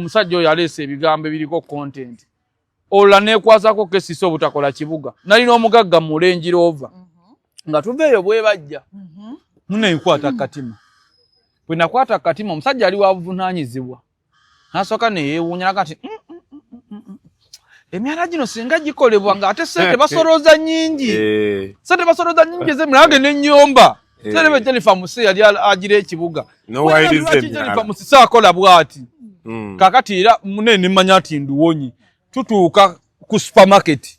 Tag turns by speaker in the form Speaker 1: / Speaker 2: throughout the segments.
Speaker 1: Omusajja oyo aleese ebigambo ebiriko content. Ola nekwasako kesisi obutakola kibuga. Nalina omugagga mu Range Rover. Nga tuveeyo bwe bajja. Mune nkwata katima. Bwe nakwata katima omusajja ali wavunaanyizibwa. Nasooka ne yeewuunya kati emyala gino singa gikolebwa nga ate sente basoloza nnyingi. Sente basoloza nnyingi zemulage n'ennyomba. Sente Jennifer Musi yali agira ekibuga. Jennifer Musi saakola bw'ati. Kakati era munene mmanya ati nduwonyi. Tutuuka ku supermarket.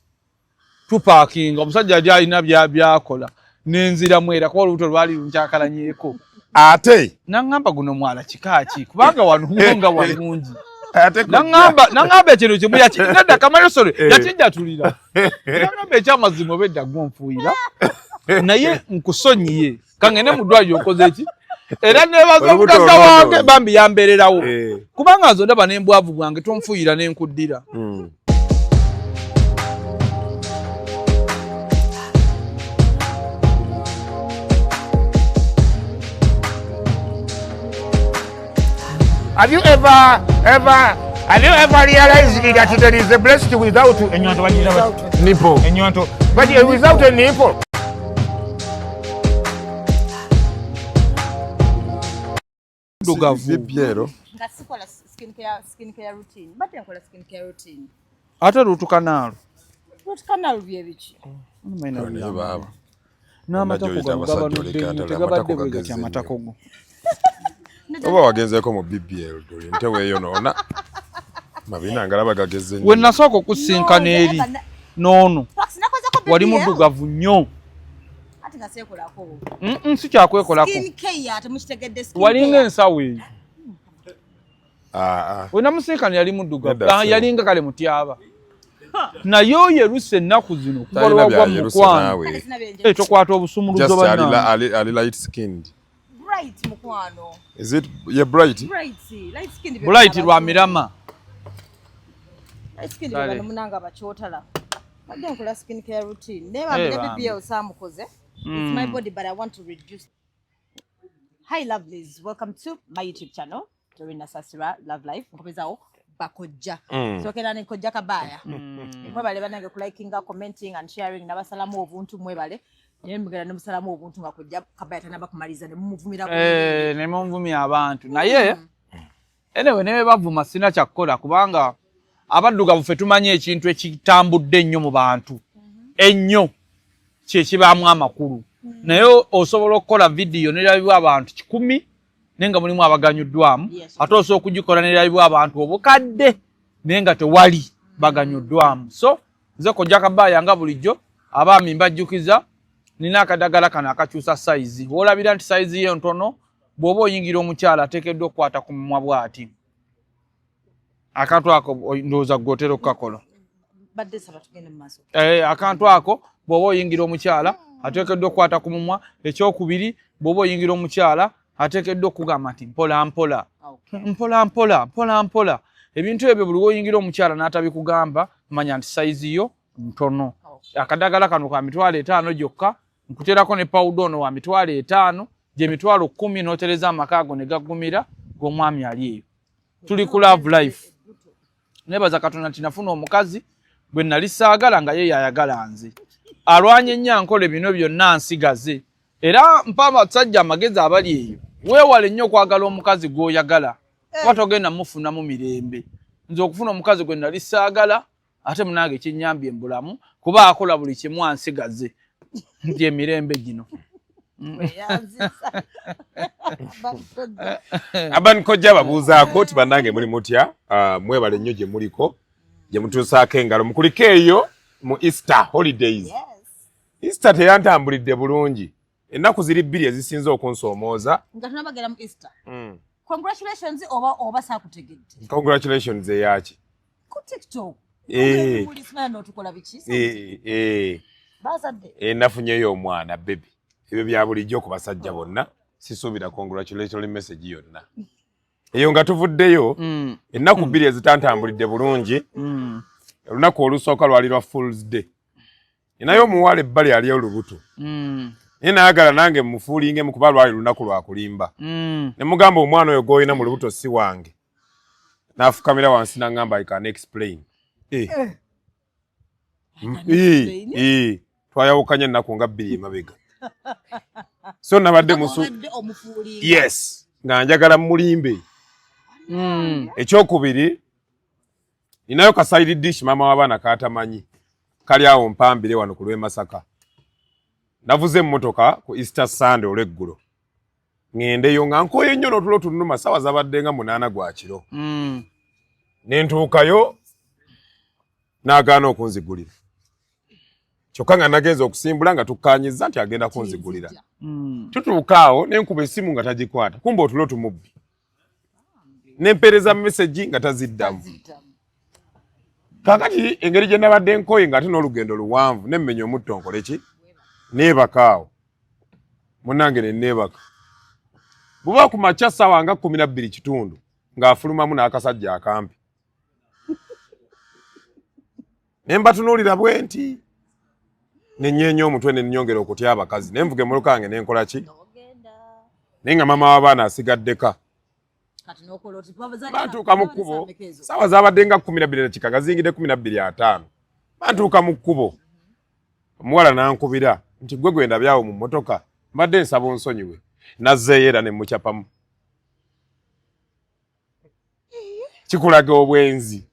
Speaker 1: Tupaakinga omusajja yali alina byakola. Nenzira mwera kwa olubuto lwali lunkyakalanyeeko.
Speaker 2: Ate
Speaker 1: nangamba guno mwala kikaaki kubanga wanuhunga walungi. Nangamba ekino kimu yakidda kamayosole yakijjatulira. Nangamba ekyamazima obedda gwonfuuyira. Naye nkusonyiye kangene mu ddwaliro okoze eki era nebaza omugagga wange bambi yambeererawo kubanga nzo ndaba n'embwavu bwange tonfuuyira n'enkuddira.
Speaker 2: Have you ever realized that there is a breast without a nipple? But without a nipple.
Speaker 3: Ngasikola skincare routine. But nkola skincare routine.
Speaker 1: Ate Root Canal.
Speaker 3: Root Canal bye biki?
Speaker 1: N'amatako tegabadde bwe gatya amatako go.
Speaker 2: Oba wagenzeeko mu BBL nte weeyo noona mabina ngalaba gageze nnyo.
Speaker 1: We nasooka okusinkana eri noono wali muddugavu nnyo.
Speaker 3: Ate nga seekolako.
Speaker 1: Si kyakwekolako. Walinga ensawo eyo. We namusinkana yali muddugavu. Yalinga kale mutyaba. Naye oyo eruse ennaku zino kubalwa gwa mukwano. Tokwata obusumuluzo bannange.
Speaker 2: Ali light skinned.
Speaker 3: Bright mukwano.
Speaker 2: Is it bright?
Speaker 3: Light skinned.
Speaker 1: Bright lwa mirama.
Speaker 3: Light skinned bano munanga bakyotala. Badde nkola skincare routine. Never BBL samukoze. It's my body but I want to reduce. Hi lovelies, welcome to my YouTube channel. Dorina Sasira Love Life. Nkomezawo bakojja. So kena nkojja kabaya. Mwebale banange kulikinga, commenting and sharing nabasalamu obuntu mwebale. Nyembigala n'omusalamu obuntu nga kujja kabaya tanaba kumaliza ne mumuvumira ku.
Speaker 1: Ne mumvumya abantu. Naye enewe ne bavuma sina kyakola kubanga abaddugavu ffe tumanye ekintu ekitambudde ennyo mu bantu. Ennyo kye kibaamu amakulu. Naye osobola okukola video nerabibwa abantu 10 nenga mulimu abaganyuddwamu. Ate osobola okugikola nerabibwa abantu obukadde nenga tewali baganyuddwamu. So nze kojja kabaya nga bulijjo abaami mbajjukiza nina akadagala kano akakyusa size. Olabira nti size ye ntono bw'oba oyingira omukyala ateekeddwa okukwata ku mumwa bw'ati. Akantu ako ndowooza gw'otera okukakola.
Speaker 3: Badde saba tugende mu maaso.
Speaker 1: Akantu ako bw'oba oyingira omukyala ateekeddwa okukwata ku mumwa. Ekyokubiri bw'oba oyingira omukyala ateekeddwa okugamba nti mpola mpola. Mpola mpola, mpola mpola. Ebintu ebyo buli oyingira omukyala n'atabikugamba manya nti size yo ntono. Akadagala kano ka $5 gyokka. Nkuterako ne powder ono wa $5 gye $10 n'otereza amakaago ne gaggumira g'omwami ali eyo. Tuli ku Love Life. Nebaza Katonda nti nafuna omukazi gwe nali saagala nga ye yayagala nze. Alwanye nnyo bino byonna nsigaze. Era mpa abasajja amagezi abali eyo. Weewale nnyo okwagala omukazi gw'oyagala. Kuba togenda mufunamu mirembe. Nze okufuna omukazi gwe nali saagala ate munange kinnyambye mbulamu kuba akola buli kimu ansigaze. Nti emirembe gino.
Speaker 2: Abankojja babuuzaako ti bannange muli mutya mwebale nnyo gye muliko gye mutuusaako engalo mukuliko eyo mu Easter holidays. Easter teyantambulidde bulungi. Ennaku ziri 2 ezisinze okunsoomooza.
Speaker 3: Nga tunabagera mu Easter. Congratulations oba saakutegedde.
Speaker 2: Congratulations eyaki?
Speaker 3: Ku TikTok.
Speaker 2: Nafunyeyo omwana baby. Ebyo bya bulijjo ku basajja bonna. Sisuubira congratulatory message yonna. Eyo nga tuvuddeyo ennaku 2 ezitantambulidde bulungi. Olunaku olusooka lwali lwa Fool's Day. Nayo omuwala ebbali aliyo olubuto. Naye nayagala nange mufuulinge mukuba lwali lunaku lwa kulimba. Ne mugamba omwana oyo gw'olina mu lubuto si wange. Nafukamira wansi nangamba I can explain. Twayawukanye ennaku nga 2 emabega. So nabadde musu. Yes. Nga njagala mulimbe. Ekyokubiri ninayo ka side dish mama w'abaana katamanyi. Kali awo mpambire wano ku Lwemasaka. Navuze emmotoka ku Easter Sunday olweggulo. Ngendeyo nga nkoye nnyo n'otulo tunuma sawa zabadde nga 8 gwa kiro. Nentuukayo n'agaana okunzigulira. Kyokka nga nagenza okusimbula nga tukkaanyiza nti agenda kunzigulira. Tutuuka awo nenkuba essimu nga tagikwata. Kumbe otulo tumubbi. Nempeereza message nga taziddamu. Kakati engeri gye nabadde nkoye nga ate n'olugendo luwanvu nemmenya omutto nkole ki? Neebaka awo. Munnange ne neebaka. Buba ku makya ssaawa nga 12 kitundu ng'afulumamu n'akasajja akampi. Ne mbatunuulira bwe nti ne nyeenya omutwe ne nnyongera okutya abakazi. Ne nvuga emmoloka yange ne nkola ki? Naye nga mama w'abaana asigaddeka. Bantuuka mu kkubo ssaawa zaabadde nga 12 dakika zingidde 12:05. Bantuuka mu kkubo omuwala n'ankubira nti gwe gwenda byawo mu mmotoka mbadde nsaba onsonyiwe. Nazzeeyo era ne mukyapamu. Kikulaga obwenzi.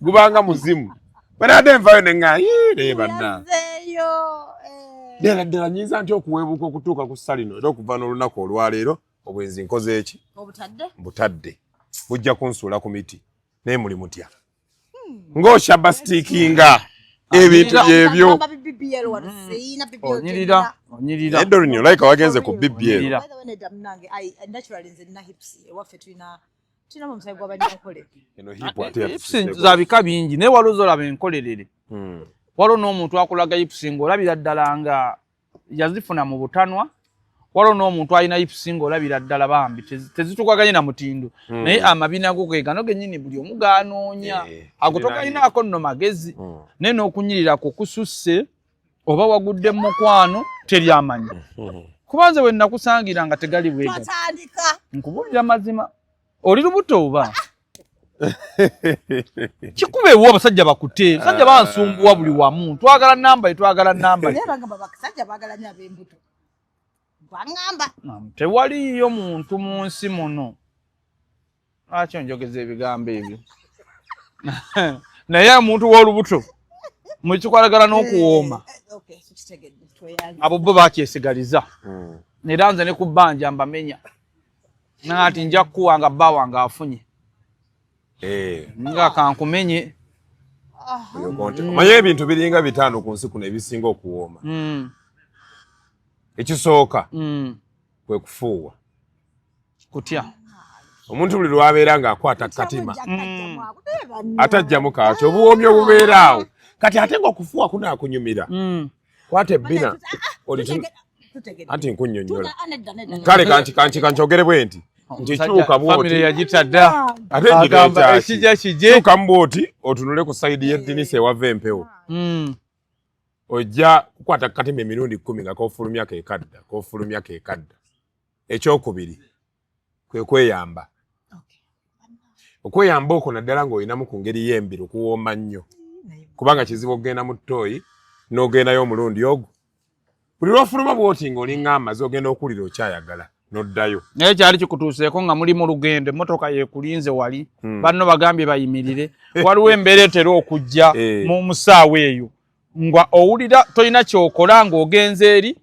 Speaker 2: Gubanga muzimu. Banadde nvayo ne nga banna. Ddala nnyinza nti okuweebuka okutuuka ku salino era okuva n'olunaku olwaleero obwenzi nkoze eki? Mbutadde. Bujja kunsuula ku miti. Naye muli mutya. Ng'oshaba sitiikinga ebintu byebyo.
Speaker 1: Onyirira.
Speaker 2: Edorinyo like wagenze ku BBL.
Speaker 1: Hips zabika bingi naye waliwo zolaba enkolerere. Waliwo n'omuntu akulaga hips ng'olabira ddala nga yazifuna mu butanwa. Waliwo n'omuntu alina hips ng'olabira ddala bambi tezitukaganye na mutindo. Naye amabina ago ge gano gennyini buli omu gaanoonya. Ago togayinaako nno magezi. Naye n'okunyirira kususse oba wagudde mu mukwano teryamanyi. Kubanze we nakusangira nga tegali bwega. Nkubulira mazima. Oli lubuto oba? Kikubeewo abasajja bakute. Abasajja bansumbuwa buli wamu. Twagala namba namba.
Speaker 3: Naye bagamba bakasajja baagala nnyo ab'embuto. Bangamba.
Speaker 1: Tewaliyo muntu mu nsi muno. Lwaki onjogeza ebigambo ebyo? Naye omuntu w'olubuto mukikwalagala n'okuwooma. Abo bo bakyesigaliza. Era nze ne ku bbanja mbamenya. Nati nja kuwanga bba wange afunye. Nga kankumenye.
Speaker 2: Omanyi ebintu biringa 5 ku nsi kuno ebisinga okuwooma. Ekisooka kwe kufuuwa.
Speaker 1: Kutya.
Speaker 2: Omuntu buli lwabeera ng'akwata katima. Atajjamu kaakyo obuwoomyo obubeera awo. Kati ate ng'okufuuwa kunaakunyumira. Kwata ebbina. Anti nkunnyonnyola. Kale kankyogere bwe nti. Nti kyuka bwoti.
Speaker 1: Family yagitadda.
Speaker 2: Ate
Speaker 1: agamba ekijja kije.
Speaker 2: Kyuka bwoti otunule ku sayidi y'eddinisa ewava empewo. Ojja kukwata katima emirundi 10 nga koofulumya keekadda. Ekyokubiri kwe kweyamba. Okweyamba okwo naddala ng'olinamu ku ngeri y'embiri okuwooma nnyo. Kubanga kizibu okugenda mu ttooyi n'ogendayo omulundi ogwo. Buli lw'ofuluma bw'oti ng'olinga amaze ogenda okuwulira okyayagala n'oddayo.
Speaker 1: Naye kyali kikutuuseeko nga muli mu lugendo emmotoka yeekulinze wali. Banno bagambye bayimirire. Waliwo embeera etera okujja mu musaawa eyo. Nga owulira tolina kyokola ng'ogenze eri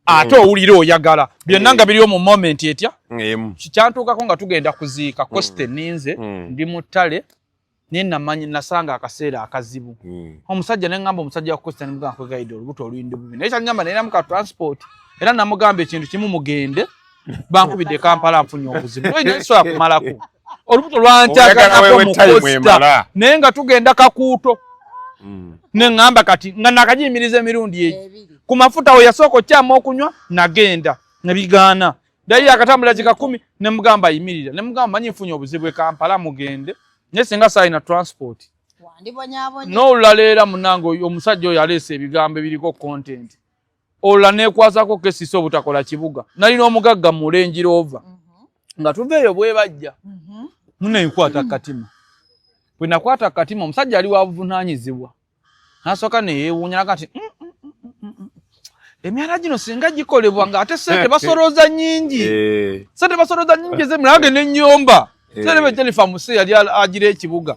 Speaker 1: ate owulira oyagala. Byonna nga biriyo mu moment etya. Kyantuukako nga tugenda kuziika Coste ninze ndi mu ttale naye namanyi nasanga akaseera akazibu. Omusajja ne ngamba omusajja wa Coste ne mugamba kwegayidde olubuto oluyindi bubi. Naye kyangamba naye namuka transport era namugamba ekintu kimu mugende bankubidde Kampala nfunye obuzibu. Naye nsobola kumalako. Olubuto lwantaganako mu Costa naye nga tugenda Kakuuto. Ne ngamba kati nga nakagiyimiriza emirundi ebiri. Ku mafuta we yasooka okyama okunywa nagenda ne bigaana. Dali akatambula kika 10 ne mugamba ayimirira. Ne mugamba manyi nfunye obuzibu e Kampala mugende. Naye singa sayina transport.
Speaker 3: Wandibonyaabonye.
Speaker 1: N'olulala era munange omusajja oyo aleese ebigambo ebiriko content. Olula neekwasako kesisa obutakola kibuga. Nalina omugagga mu Range Rover. nga tuveeyo bwe bajja munne nkwata katima bwe nakwata katima omusajja ali wa buvunaanyizibwa nasooka ne yeewuunya kati emyala gino singa gikolebwa ng'ate sente basolooza nnyingi sente basolooza nnyingi ez'emirage n'ennyomba sente Jennifer Musi yali agira ekibuga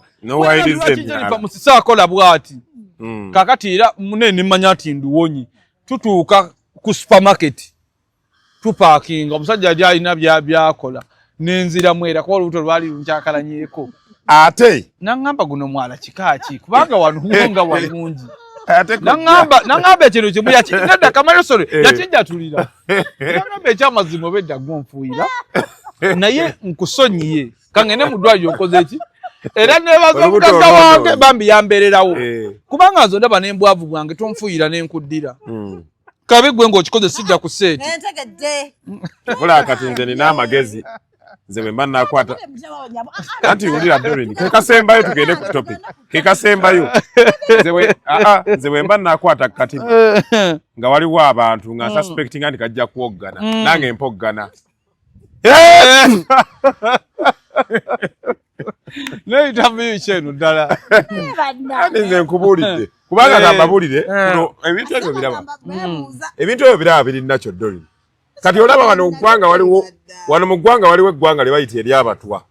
Speaker 1: Jennifer Musi saakola bw'ati kaakati era munene mmanya ati nduwonyi tutuuka ku supermarket tupaakinga omusajja yali alina byakola n'enziramu era kuba olubuto lwali lunkyakalanyeko
Speaker 2: ate
Speaker 1: naŋŋamba guno mwala kikaaki kubanga wanuwonga walungi naŋŋamba ekino kimu nedda kamayosole yakijjatulira naŋŋamba ekyamazima obedda gonfuuyira naye nkusonyiye kangene mu ddwaliro okoze eki era nebaza omugagga wange bambi yambeererawo kubanga nze ndaba n'embwavu bwange tonfuuyira n'enkuddira kabe gwe ng'okikoze sijja ku seeti
Speaker 2: bula kati nze nina amagezi nze bwe mba nakwata anti wulira Doreen kekasembayo tugende ku topic kekasembayo nze bwe mba nakwata katima nga waliwo abantu nga suspectinga nti kajja kuwoggana nange mpoggana
Speaker 1: neyitamuyo kyeno ddala
Speaker 2: ani nze nkubuulidde kubanga tambabulire ebintu ebyo biraba ebintu ebyo biraba biri nakyo Doreen kati olaba wano mu ggwanga waliwo eggwanga lye bayita ery'abatwa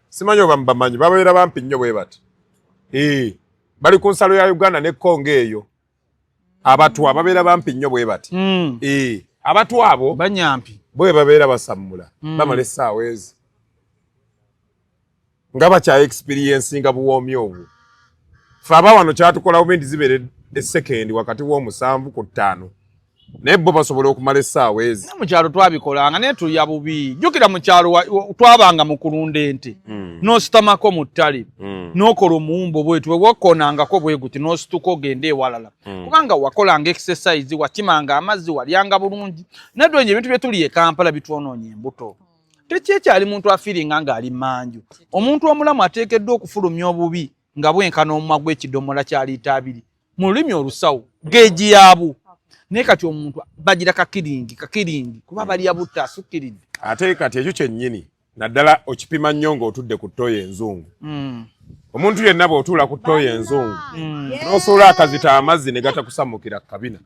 Speaker 2: simanyi oba bamanyi babeera bampi nnyo bwe bati bali ku nsalo ya Uganda ne Congo eyo abatwa babeera bampi nnyo bwe bati abatwa abo
Speaker 1: banyampi
Speaker 2: bwe babeera basammula bamala essaawa ezi nga bakya experience nga buwoomi obwo fe aba wano kyatukolawo bendi zibeere essekendi wakati w'omusanvu ku ttaano naye bo basobola okumala essaawa ezi
Speaker 1: mu kyalo twabikolanga naye tulya bubi jjukira mu kyalo twabanga mu kulunda ente n'ositamako mu ttale n'okola omuwumbo bwetu bwe wakonangako bwe guti n'osituka ogenda ewalala kubanga wakolanga exercise wakimanga amazzi walyanga bulungi naddwe ebintu bye tuli e Kampala bitwonoonye embuto tekyekyali muntu afiiringa ng'ali manju omuntu omulamu ateekeddwa okufulumya obubi nga bwenkana omumwa gw'ekidomola kya liita 2 mu lulimi olusawo geegi yaabu naye kati omuntu bagira kakiringi kuba balya butta asukkiridde
Speaker 2: ate kati ekyo kyennyini naddala okipima nnyo ng'otudde ku ttooyi enzungu omuntu yenna bw'otuula ku ttooyi enzungu n'osuula akazita amazzi ne gatakusamukira kabina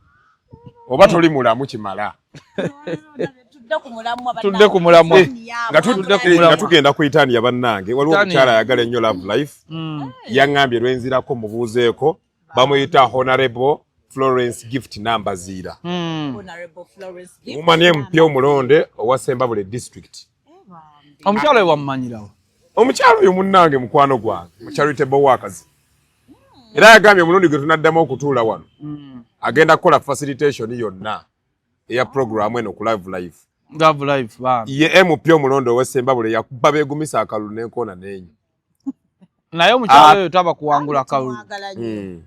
Speaker 2: oba toli mulamu kimala
Speaker 1: tudde ku mulamwa
Speaker 2: nga tugenda ku itaani ya bannange waliwo omukyala ayagala ennyo love life yaŋŋambye lwenzirako mubuuzeeko bamuyita Honorable Florence Gift Nambaziira mumanyi empya omulonde owa Sembabule district
Speaker 1: omukyala we wamumanyirawo
Speaker 2: omukyala oyo munnange mukwano gwange mu charitable workers era yagambye omulundi gwe tunaddamu okutuula wano agenda kukola facilitation yonna eya programu eno ku live life ye MP omulonde owa Sembabule yakuba beegumisa akalulu n'enkoona n'enyo
Speaker 1: naye omukyalo oyo taba kuwangula kalulu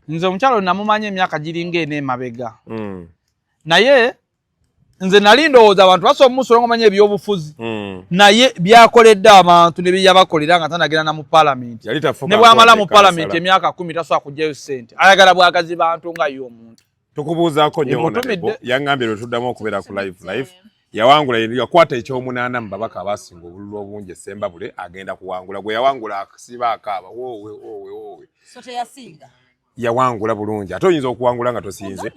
Speaker 1: nze omukyalo oyo namumanya emyaka giringa ena emabega naye nze nali ndowooza abantu basobola omumusula nga omanya ebyobufuzi naye byakoledde abantu ne byeyabakolera nga tanagenda na mu palamenti ne bwamala mu palamenti emyaka 10 tasobola kugyayo ssente ayagala bwagazi bantu nga ye omuntu
Speaker 2: tukubuuzaako nnyo yaŋŋambye lwe tuddamu okubeera ku life yawangula yakwata ekyomunaana mu babaka abasinga obululu obungi Sembabule agenda kuwangula gwe yawangula akasiba akaaba wowe yawangula bulungi ate oyinza okuwangula nga tosinze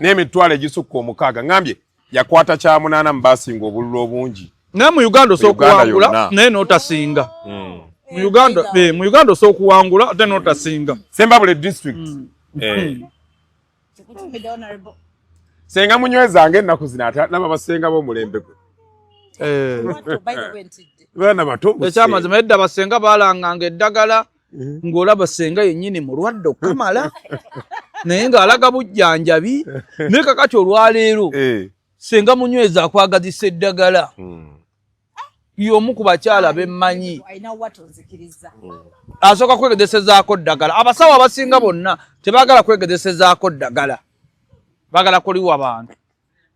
Speaker 2: n'emitwalo egisukka 6 ngambye yakwata kyamunaana mu basinga obululu obungi
Speaker 1: naye mu Uganda osookuwangula naye n'otasinga mu Uganda osookuwangula ate n'otasinga
Speaker 2: Sembabule district senga munywezange ennaku zino ate naba basenga b'omulembe gwe baana bato
Speaker 1: ekyamazima edda basenga baalanganga eddagala ng'olaba senga yennyini mulwadde okukamala naye ng'alaga bujjanjabi naye kakati olwaleero senga munyweza akwagazisa eddagala y'omu ku bakyala bemmanyi asooka kwegezesezaako ddagala abasawo abasinga bonna tebaagala kwegezesezaako ddagala bagala kuliwa abantu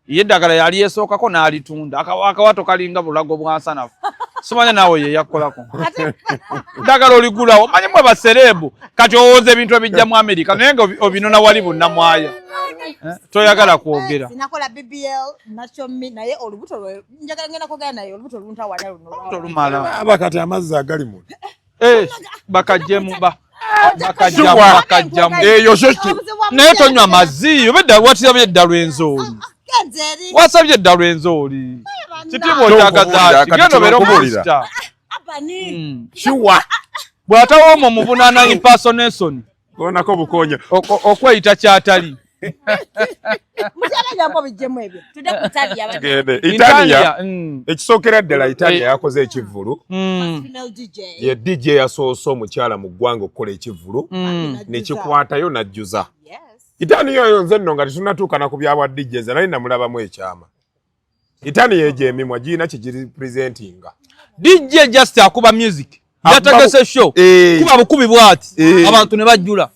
Speaker 1: ye eddagala yali yesookako n'alitunda akawato kalinga bulago bwansanafu Simanya nawe ye yakolako. Dagala oligulawo manyi mwe baserebu kati owoze ebintu ebijja mu America naye nga obinona wali bunnamwaya. Toyagala kwogera.
Speaker 3: Sinakola BBL nacho mi naye olubuto lwe njagala ngena kogana naye olubuto lunta wanya luno.
Speaker 1: Tolumala.
Speaker 2: Abakati amazzi agali mu.
Speaker 1: Bakajjemu bakajjamu.
Speaker 2: Eyo shoki.
Speaker 1: Naye tonywa mazzi obedda watisabye eddalo enzooli. Wasabye eddalo enzooli. Kitibwa okyagazaaki genda obeera omusita.
Speaker 2: Shuwa.
Speaker 1: Bw'atawa omwo mu bunaana impersonation.
Speaker 2: Gonako bukonya.
Speaker 1: Okweyita kyatali.
Speaker 3: Mukyala bijjemu ebyo. Tudde ku
Speaker 2: Italia. Ekisookera ddala Italia yakoze ekivvulu. Ye DJ yasoose omukyala mu ggwanga okukola ekivvulu. Nekikwatayo n'ajjuza. Italia yo nze nno nga tetunnatuuka na ku byabwa DJs naye namulabamu ekyama. Italia yeje emimwa giyina kigiri presentinga.
Speaker 1: DJ just akuba music. Yategese show. Kuba bukubi bwati. Abantu ne bajjula.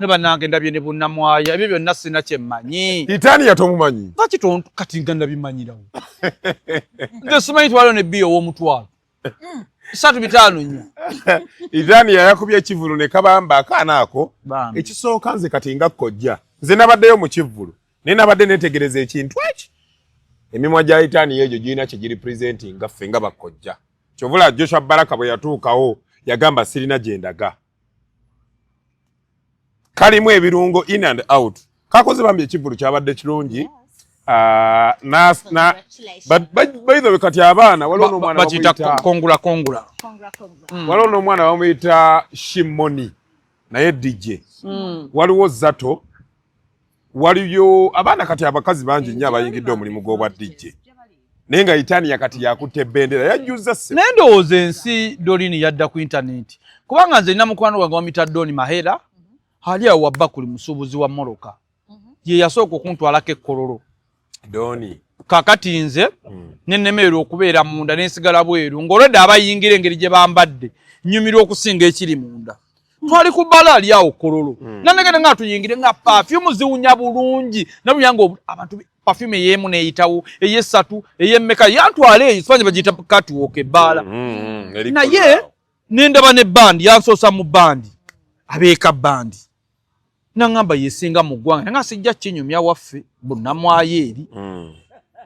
Speaker 1: Ne banange ndabye ne bunnamwaya ebyo byonna sina kyemmanyi.
Speaker 2: Italia tomumanyi.
Speaker 1: Lwaki kati nga ndabimanyirawo? Nze simanyi twaliwo ne biyo ow'omutwalo. 3-5 nnyo.
Speaker 2: Italia yakubye ekivvulu ne kabamba akaana ako. Ekisooka nze kati nga kkojja. Nze nabaddeyo mu kivvulu. Naye nabadde neetegereza ekintu eki. Emimwa gya Italia egyo giyina kye giri presentinga ffe nga bakkojja. Kyovula Joshua Baraka bwe yatuukawo yagamba sirina gye ndaga. Kalimu ebirungo in and out. Kakoze bambi ekivvulu kyabadde kirungi. By the way kati abaana waliwo n'omwana
Speaker 1: bakiyita kongula.
Speaker 2: Waliwo n'omwana bamuyita Shimoni naye DJ. Waliwo Zato. Waliyo abaana kati abakazi bangi nnyo abayingidde omulimu gw'obwa DJ. Naye nga Italia kati yakutte ebendera yajjuza se.
Speaker 1: Naye ndowooza ensi Dolini yadda ku internet. Kubanga nze nina mukwano gwange wamuyita Doni Mahera. Ali awo Bakuli musuubuzi wa Moroka. Ye yasooka okuntwalako ekkololo.
Speaker 2: Doni.
Speaker 1: Kakati nze nennemerera okubeera munda n'ensigala bweru ng'olwedde abayingira engeri gye bambadde nnyumirwa okusinga ekiri munda. Twali ku bbala ali awo kololo. Nanegere nga tuyingire nga perfume ziwunya bulungi. Nabuyanga abantu perfume ey'emu n'eyitawo, ey'essatu, ey'emmeka yantwala eyo sipanye bagiyita catwalk ebbala. Naye nendaba ne bandi yansoosa mu bandi. Abeeka bandi. Nangamba yesinga mu ggwanga nga sijja kinyumya waffe bunnamwaya eri.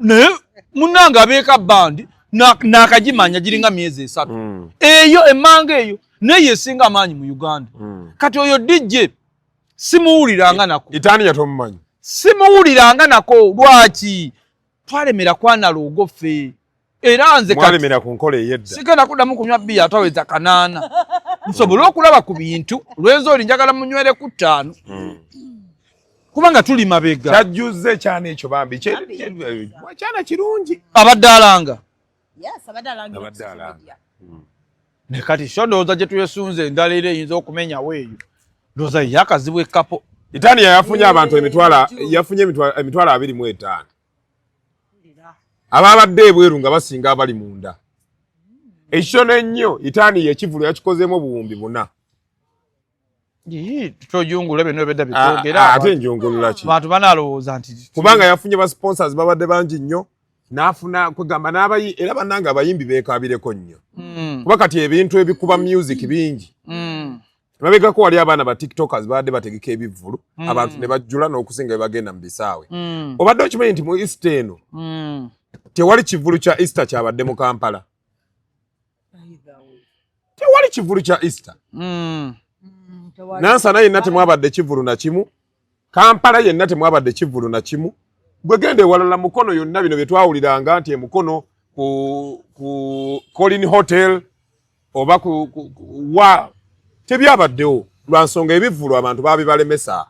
Speaker 1: Naye munnanga abeeka bandi n'akagimanya giringa myezi 3. Eyo emmanga eyo naye yesinga amaanyi mu Uganda. Kati oyo DJ simuwuliranga nako.
Speaker 2: Italia tomumanyi.
Speaker 1: Simuwuliranga nako lwaki twalemera kwana loogo ffe. Era nze
Speaker 2: kati twalemera ku nkola ey'edda.
Speaker 1: Sigenda kuddamu kunywa bbiya ataweza 8. Nsobola okulaba ku bintu lwenzo oli njagala munywere ku 5. Kubanga tuli mabega.
Speaker 2: Kyajjuze kyana ekyo bambi. Kyana kirungi.
Speaker 1: Abaddalanga.
Speaker 3: Yes, abaddalanga.
Speaker 1: Ne kati shondooza gye tuyesunze endala era eyinza okumenya weeyo. Ndowooza yakazibwa ekapo.
Speaker 2: Italia yafunye abantu emitwalo 25. Ababadde ebweru nga basinga abali munda. Ekitono ennyo Italia ekivvulu yakikozeemu obuwumbi 4.
Speaker 1: Tutojungula bino ebedda bitwogera.
Speaker 2: Ate njungulula ki?
Speaker 1: Abantu banalowooza nti
Speaker 2: kubanga yafunye ba sponsors babadde bangi nnyo. Nafuna kugamba n'abayi era bannanga abayimbi beekabireko nnyo. Kuba kati ebintu ebikuba music bingi. Mabegako wali abaana ba TikTokers badde bategeka ebivvulu. Abantu ne bajjula n'okusinga bagenda mu bisaawe. Obadde okimanyi nti mu East eno tewali kivvulu kya Easter kyabadde mu Kampala. Tewali kivvulu kya Easter. Nansana yenna temwabadde kivvulu na kimu. Kampala yenna temwabadde kivvulu na kimu. Gwe gende walala mukono yonna bino bye twawuliranga nti emukono ku Colin Hotel oba wa tebyabaddewo lwa nsonga ebivvulu abantu babibalemesa.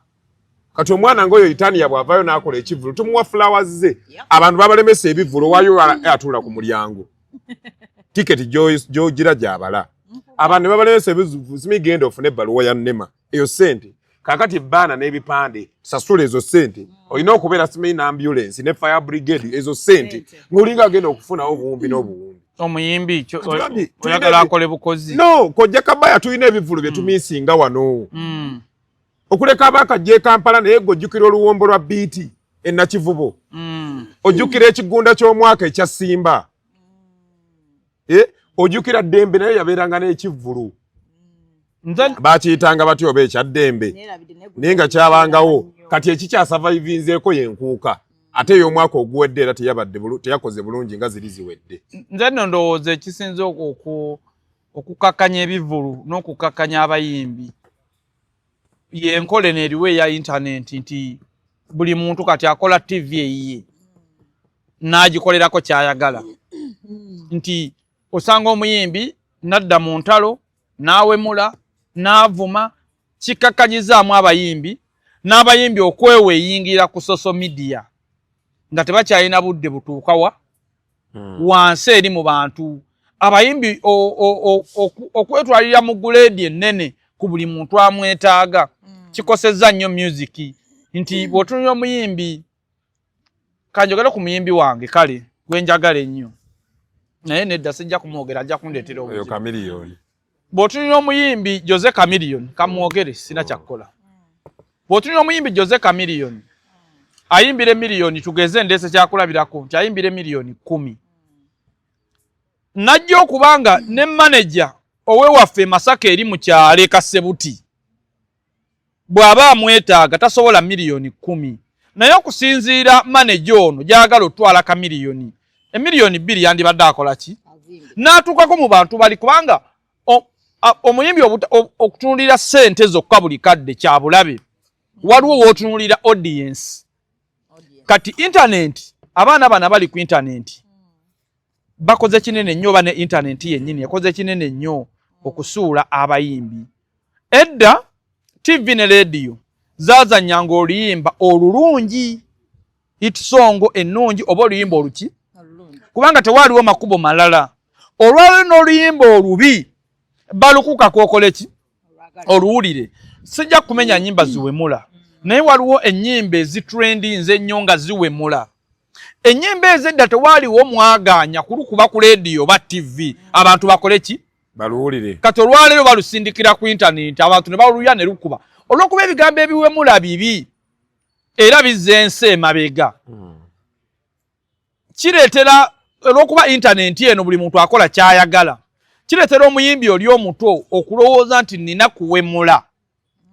Speaker 2: Kati omwana ngoyo Italia bw'avaayo n'akola ekivvulu tumuwa flowers ze. Abantu babalemesa ebivvulu waayo atuula ku mulyango. Tiketi gy'ogira gy'abala. Abantu babalemesa ebivvulu simigenda ofune ebbaluwa ya nnema. Eyo ssente. Kakati ebbaana n'ebipande sasula ezo ssente. Olina okubeera simanyi n'ambulance ne fire brigade ezo ssente. Ng'olinga agenda okufunawo obuwumbi n'obuwumbi.
Speaker 1: Omuyimbi oyagala akole bukozi.
Speaker 2: No, kojja kabaya tulina ebivvulu bye tumisinga wano. Okuleka abaka gye Kampala naye gojjukira oluwombo lwa BT Nakivubo. Ojjukira ekigunda ky'omwaka ekya Simba. ojukira Dembe naye yabeeranga n'ekivvulu bakiyitanga batyo oba ekya Dembe naye nga kyabangawo kati ekikyasurvivinzeeko yenkuuka ate ey'omwaka oguwedde era teyakoze bulungi nga ziri ziwedde.
Speaker 1: Nze nno ndowooza ekisinze okukakkanya ebivvulu n'okukakkanya abayimbi yenkola n'eriwo eya intaneti nti buli muntu kati akola TV eyiye n'agikolerako kyayagala nti osanga omuyimbi nadda mu ntalo n'awemula n'avuma kikakkanyizaamu abayimbi n'abayimbi okweweyingira ku social media nga tebakyalina budde butuukawa wansi eri mu bantu abayimbi okwetwalira mu guleedi ennene ku buli muntu amwetaaga kikosezza nnyo music nti bw'otunula omuyimbi kanjogera ku muyimbi wange kale gwenjagala ennyo naye nedda sijja kumwogera ajja kundeetera
Speaker 2: oyo Chameleone.
Speaker 1: Bw'otunula omuyimbi Jose Chameleone kamwogere sina kyakkola. Bw'otunula omuyimbi Jose Chameleone ayimbire miliyoni tugeze ndese kyakulabirako nti ayimbire miliyoni 10 najja okubanga ne manager owewaffe Masaka eri mu kyalo Kasebuti bw'aba amwetaaga tasobola miliyoni 10 naye okusinziira manager ono gyagala otwala ka miliyoni emiliyoni 2 yandibadde akola ki n'atuukako mu bantu bali kubanga omuyimbi okutunulira ssente zokka buli kadde kya bulabe waliwo wootunulira audience kati internet abaana bana bali ku internet bakoze kinene nnyo bane internet yennyini yakoze kinene nnyo okusuula abayimbi edda TV ne radio zaazanyanga oluyimba olulungi hit song ennungi oba oluyimba oluki kubanga tewaaliwo makubo malala olwaleero n'oluyimba olubi balukuka kokoleki oluwulire sijja kumenya nnyimba ziwemula naye waliwo ennyimba ezitrendi nze nnyo nga ziwemula ennyimba ezedda tewaaliwo mwaganya kulukuba ku radio ba TV abantu bakoleki
Speaker 2: baluwulire
Speaker 1: kati olwaleero balusindikira ku internet abantu ne balulya ne lukuba olw'okuba ebigambo ebiwemula bibi era bizza ensi emabega kireetera olw'okuba internet eno buli muntu akola kyayagala kireetera omuyimbi oli omuto okulowooza nti nina kuwemula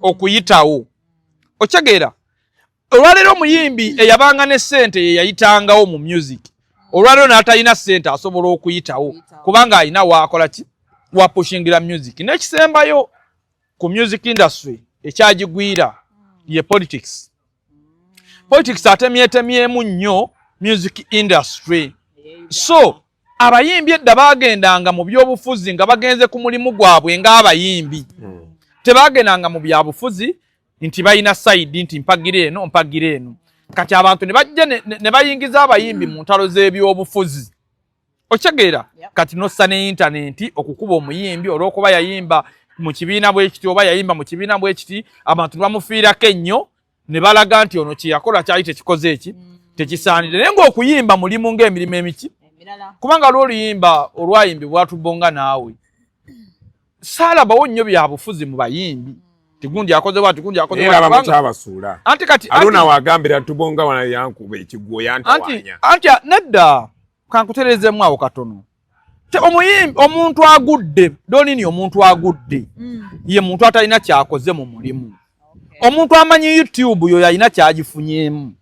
Speaker 1: okuyitawo okyegeera olwaleero omuyimbi eyabanga ne ssente ye yayitangawo mu music olwaleero n'atalina ssente asobola okuyitawo kubanga alina waakola ki wapushingira music n'ekisembayo ku music industry ekyagigwira ye politics atemyetemyemu nnyo music industry so abayimbi edda bagendanga mu byobufuzi nga bagenze ku mulimu gwabwe ng'abayimbi tebagendanga mu byabufuzi nti balina side nti mpagira eno kati abantu ne bajja ne bayingiza abayimbi mu ntalo z'ebyobufuzi okyegeera kati nossa ne internet okukuba omuyimbi olw'okuba yayimba mu kibiina bw'ekiti oba yayimba mu kibiina bw'ekiti abantu bamufiirako ennyo ne balaga nti ono kyeyakola kyali tekikoze eki tekisaanire naye ng'okuyimba mulimu ng'emirimu emiki kubanga lw'oluyimba olwayimbibwa tubonga naawe saalabawo nnyo byabufuzi mu bayimbi tigundi akoze bwa tigundi akoze
Speaker 2: bwa era bamukyabasuula anti kati aluna wagambira tubonga wana yankuba ekigwo yantawanya
Speaker 1: anti nedda kankutereezemu awo katono te omuyimbi omuntu agudde donini omuntu agudde ye muntu atalina kyakoze mu mulimu omuntu amanyi YouTube yo yalina kyagifunyemu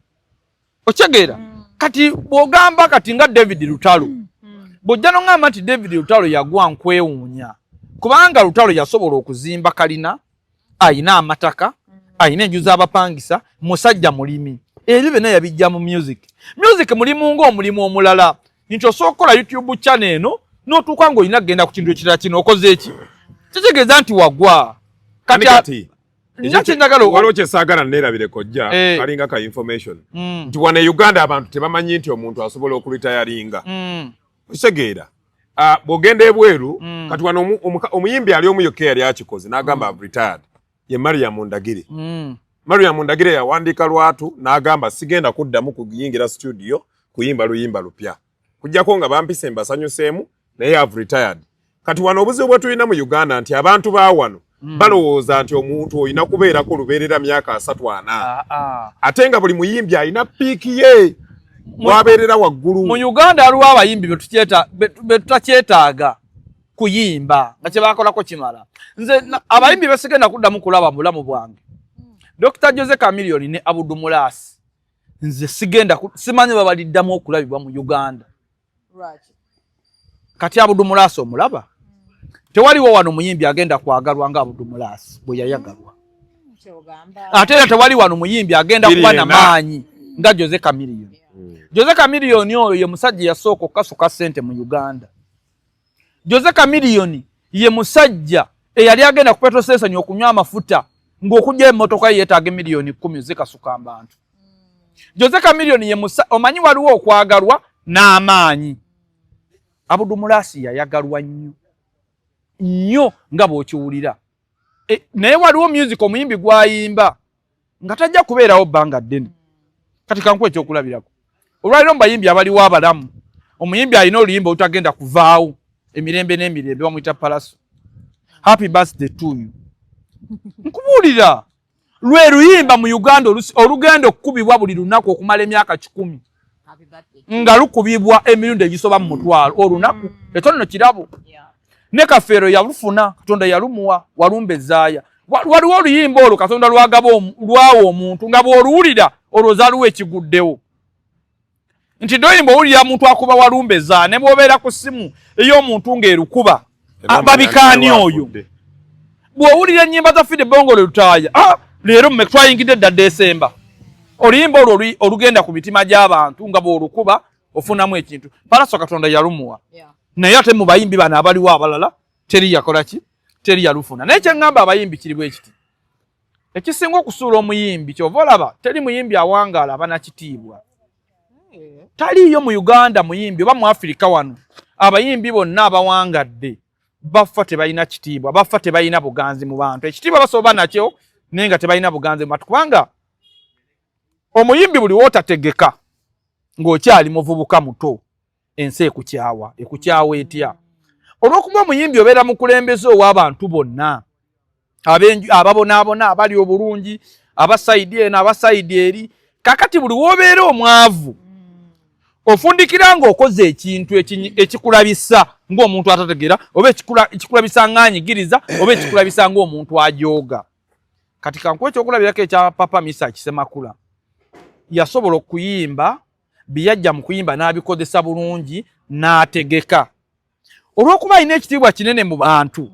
Speaker 1: okyegeera kati bw'ogamba kati nga David Lutalo bw'ojja n'ongamba nti David Lutalo yagwa nkwewuunya kubanga Lutalo yasobola okuzimba kalina ayina amataka ayina enju z'abapangisa musajja mulimi ebyo byonna yabijja mu music mulimu ng'omulimu omulala nti osooka okukola YouTube channel eno n'otuuka ng'olina kugenda ku kintu ekirala kino okoze eki kitegeeza nti wagwa
Speaker 2: kati waliwo kyesaagala neerabire kojja kalinga ka information nti wane Uganda abantu tebamanyi nti omuntu asobola okulitayalinga kitegeera bw'ogenda ebweru kati wano omuyimbi ali omu yokka yali akikoze n'agamba retired ye Mariam Ndagire Mariam Ndagire yawandiika lwatu n'agamba sigenda kuddamu kuyingira studio kuyimba luyimba lupya kujjako nga bampise mbasanyuseemu naye have retired kati wano obuzibu bwe tulina mu Uganda nti abantu ba wano balowooza nti omuntu olina kubeerako lubeerera myaka 34 ate nga buli muyimbi alina piiki ye wabeerera waggulu
Speaker 1: mu Uganda aliwo abayimbi be tutakyetaaga kuyimba nga kye bakolako kimala. Nze abayimbi besigenda kuddamu kulaba mu bulamu bwange. Dr. Jose Chameleone ne Abudu Mulasi. Nze sigenda simanyi babaliddamu okulabibwa mu Uganda. Kati Abudu Mulasi omulaba? Tewaliwo wano muyimbi agenda kwagalwa nga Abudu Mulasi bwe yayagalwa. Ate era tewali wano muyimbi agenda kuba na maanyi nga Jose Chameleone. Jose Chameleone oyo ye musajja yasooka okukasuka ssente mu Uganda. Jose Chameleone ye musajja eyali agenda ku petrol station okunywa amafuta ng'okujja emmotoka yeetaaga miliyoni 10 zikasuka abantu. Jose Chameleone ye omanyi waliwo okwagalwa n'amaanyi. Abudu Mulasi yayagalwa nnyo nga bw'okiwulira. Naye waliwo music omuyimbi gwayimba nga tajja kubeerawo bbanga ddene. Kati kankuwa ekyokulabirako. Olwaliro mu bayimbi abaliwo abalamu, omuyimbi alina oluyimba olutagenda kuvaawo emirembe n'emirembe bamuyita Palaso. Happy birthday to you. Nkubuulira lwe luyimba mu Uganda olugenda okukubibwa buli lunaku okumala emyaka 10 nga lukubibwa emirundi egisoba mu mutwalo olunaku. Ekyo nno kirabo. Ne Kafeero yalufuna, Katonda yalumuwa, walumbezaaya. Waliwo oluyimba olwo Katonda lwawo omuntu nga bw'oluwulira olwoza luwe ekiguddewo. Nti ndoyimba owulira muntu akuba walumbeza ne bw'obeera ku ssimu ey'omuntu ng'erukuba babikaani oyo. Bw'owulira ennyimba za Fide Bongo Lutaaya, leero mme twayingidde dda Desemba. Oluyimba olwo olugenda ku mitima gy'abantu nga bw'olukuba ofunamu ekintu. Palaso Katonda yalumuwa. Naye ate mu bayimbi bano abaliwo abalala teri yakola ki? Teri yalufuna. Naye kye ngamba abayimbi kiri bwe kiti. Ekisinga okusuula omuyimbi ky'ova olaba teri muyimbi awangaala abanakitiibwa. Taliyo mu Uganda muyimbi oba mu Afrika wano. Abayimbi bonna abawangadde bafa tebalina kitiibwa, bafa tebalina buganzi mu bantu. Ekitiibwa basoba nakyo naye nga tebalina buganzi mu bantu kubanga omuyimbi buli wootategeka ng'okyali muvubuka muto ensi ekukyawa etya. Olw'okuba omuyimbi obeera mukulembeze ow'abantu bonna ababonaabona abali obulungi abasayidi eno abasayidi eri. Kakati buli w'obeera omwavu ofundikira ng'okoze ekintu ekikulabisa ng'omuntu atategeera oba ekikulabisa ng'anyigiriza oba ekikulabisa ng'omuntu ajooga. Kati kankuwa ekyokulabirako ekya Papa Misa Kisemakula yasobola okuyimba byajja mu kuyimba n'abikozesa bulungi n'ategeka. Olw'okuba alina ekitiibwa kinene mu bantu,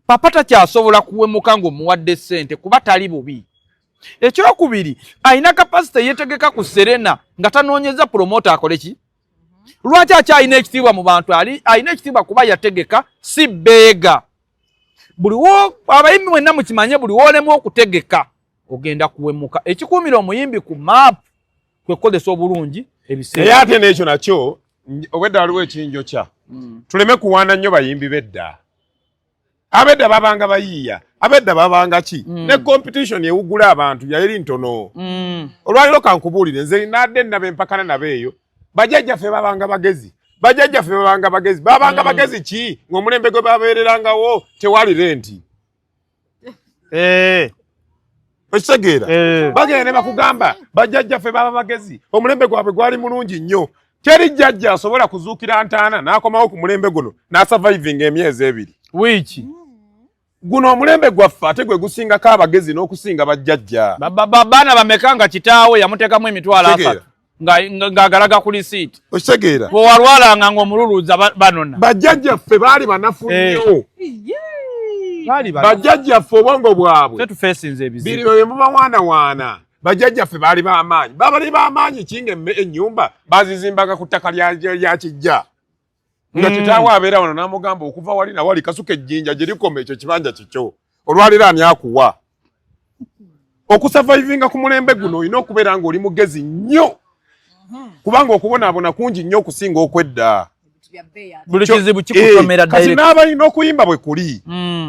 Speaker 1: Papa takyasobola kuwemuka ng'omuwadde ssente kuba tali bubi. Ekyokubiri alina kapasite yeetegeka ku Serena nga tanoonyeza promota akole ki? Lwaki akyalina ekitiibwa mu bantu? Alina ekitiibwa kuba yategeka si beega. Abayimbi mwenna mukimanye buli woolemu okutegeka ogenda kuwemuka. Ekikuumira omuyimbi ku maapu kwe kukozesa obulungi ebiseera.
Speaker 2: Naye ate n'ekyo nakyo obwedda waliwo ekinjo kya tuleme kuwaana nnyo bayimbi bedda. Abedda babanga bayiiya, abedda babanga ki? Ne competition ewugula abantu yali ntono. Olwaliro kankubuulire nze nadde nabe empakana nabeeyo. Bajjajjaffe babanga bagezi. Bajjajjaffe babanga bagezi. Babanga bagezi ki? Ng'omulembe gwe babeererangawo tewali renti. Okitegeera? Bagenda ne bakugamba bajjajjaffe baba bagezi. Omulembe gwabwe gwali mulungi nnyo. Teri jjajja asobola kuzuukira ntaana n'akomawo ku mulembe guno n'asurviving emyezi 2.
Speaker 1: Wiiki.
Speaker 2: Guno omulembe gwaffe ate gwe gusingako abagezi n'okusinga bajjajja.
Speaker 1: Baana bameka nga kitaawe yamuteekamu emitwalo 3 ng'agalaga ku lisiiti.
Speaker 2: Okitegeera?
Speaker 1: Bwe walwalanga ng'omululuuza banona.
Speaker 2: Bajjajjaffe baali banafu nnyo. Bajjajjaffe obwongo bwabwe
Speaker 1: tetufeesinze ebizibu.
Speaker 2: Biriro bye mubawaanawaana. Bajjajjaffe baali b'amaanyi. Baali b'amaanyi kinga ennyumba bazizimbaga ku ttaka lya kijja. Nga kitaawe abeera wano n'amugamba okuva wali na wali kasuka ejjinja gye likoma ekyo kibanja kikyo. Olwaliro ani akuwa? Okusurvivinga ku mulembe guno olina okubeera ng'oli mugezi nnyo. Kubanga okubonaabona kungi nnyo okusinga okwedda.
Speaker 1: Buli kizibu kikusomera direct.
Speaker 2: Kati n'abalina okuyimba bwe kuli.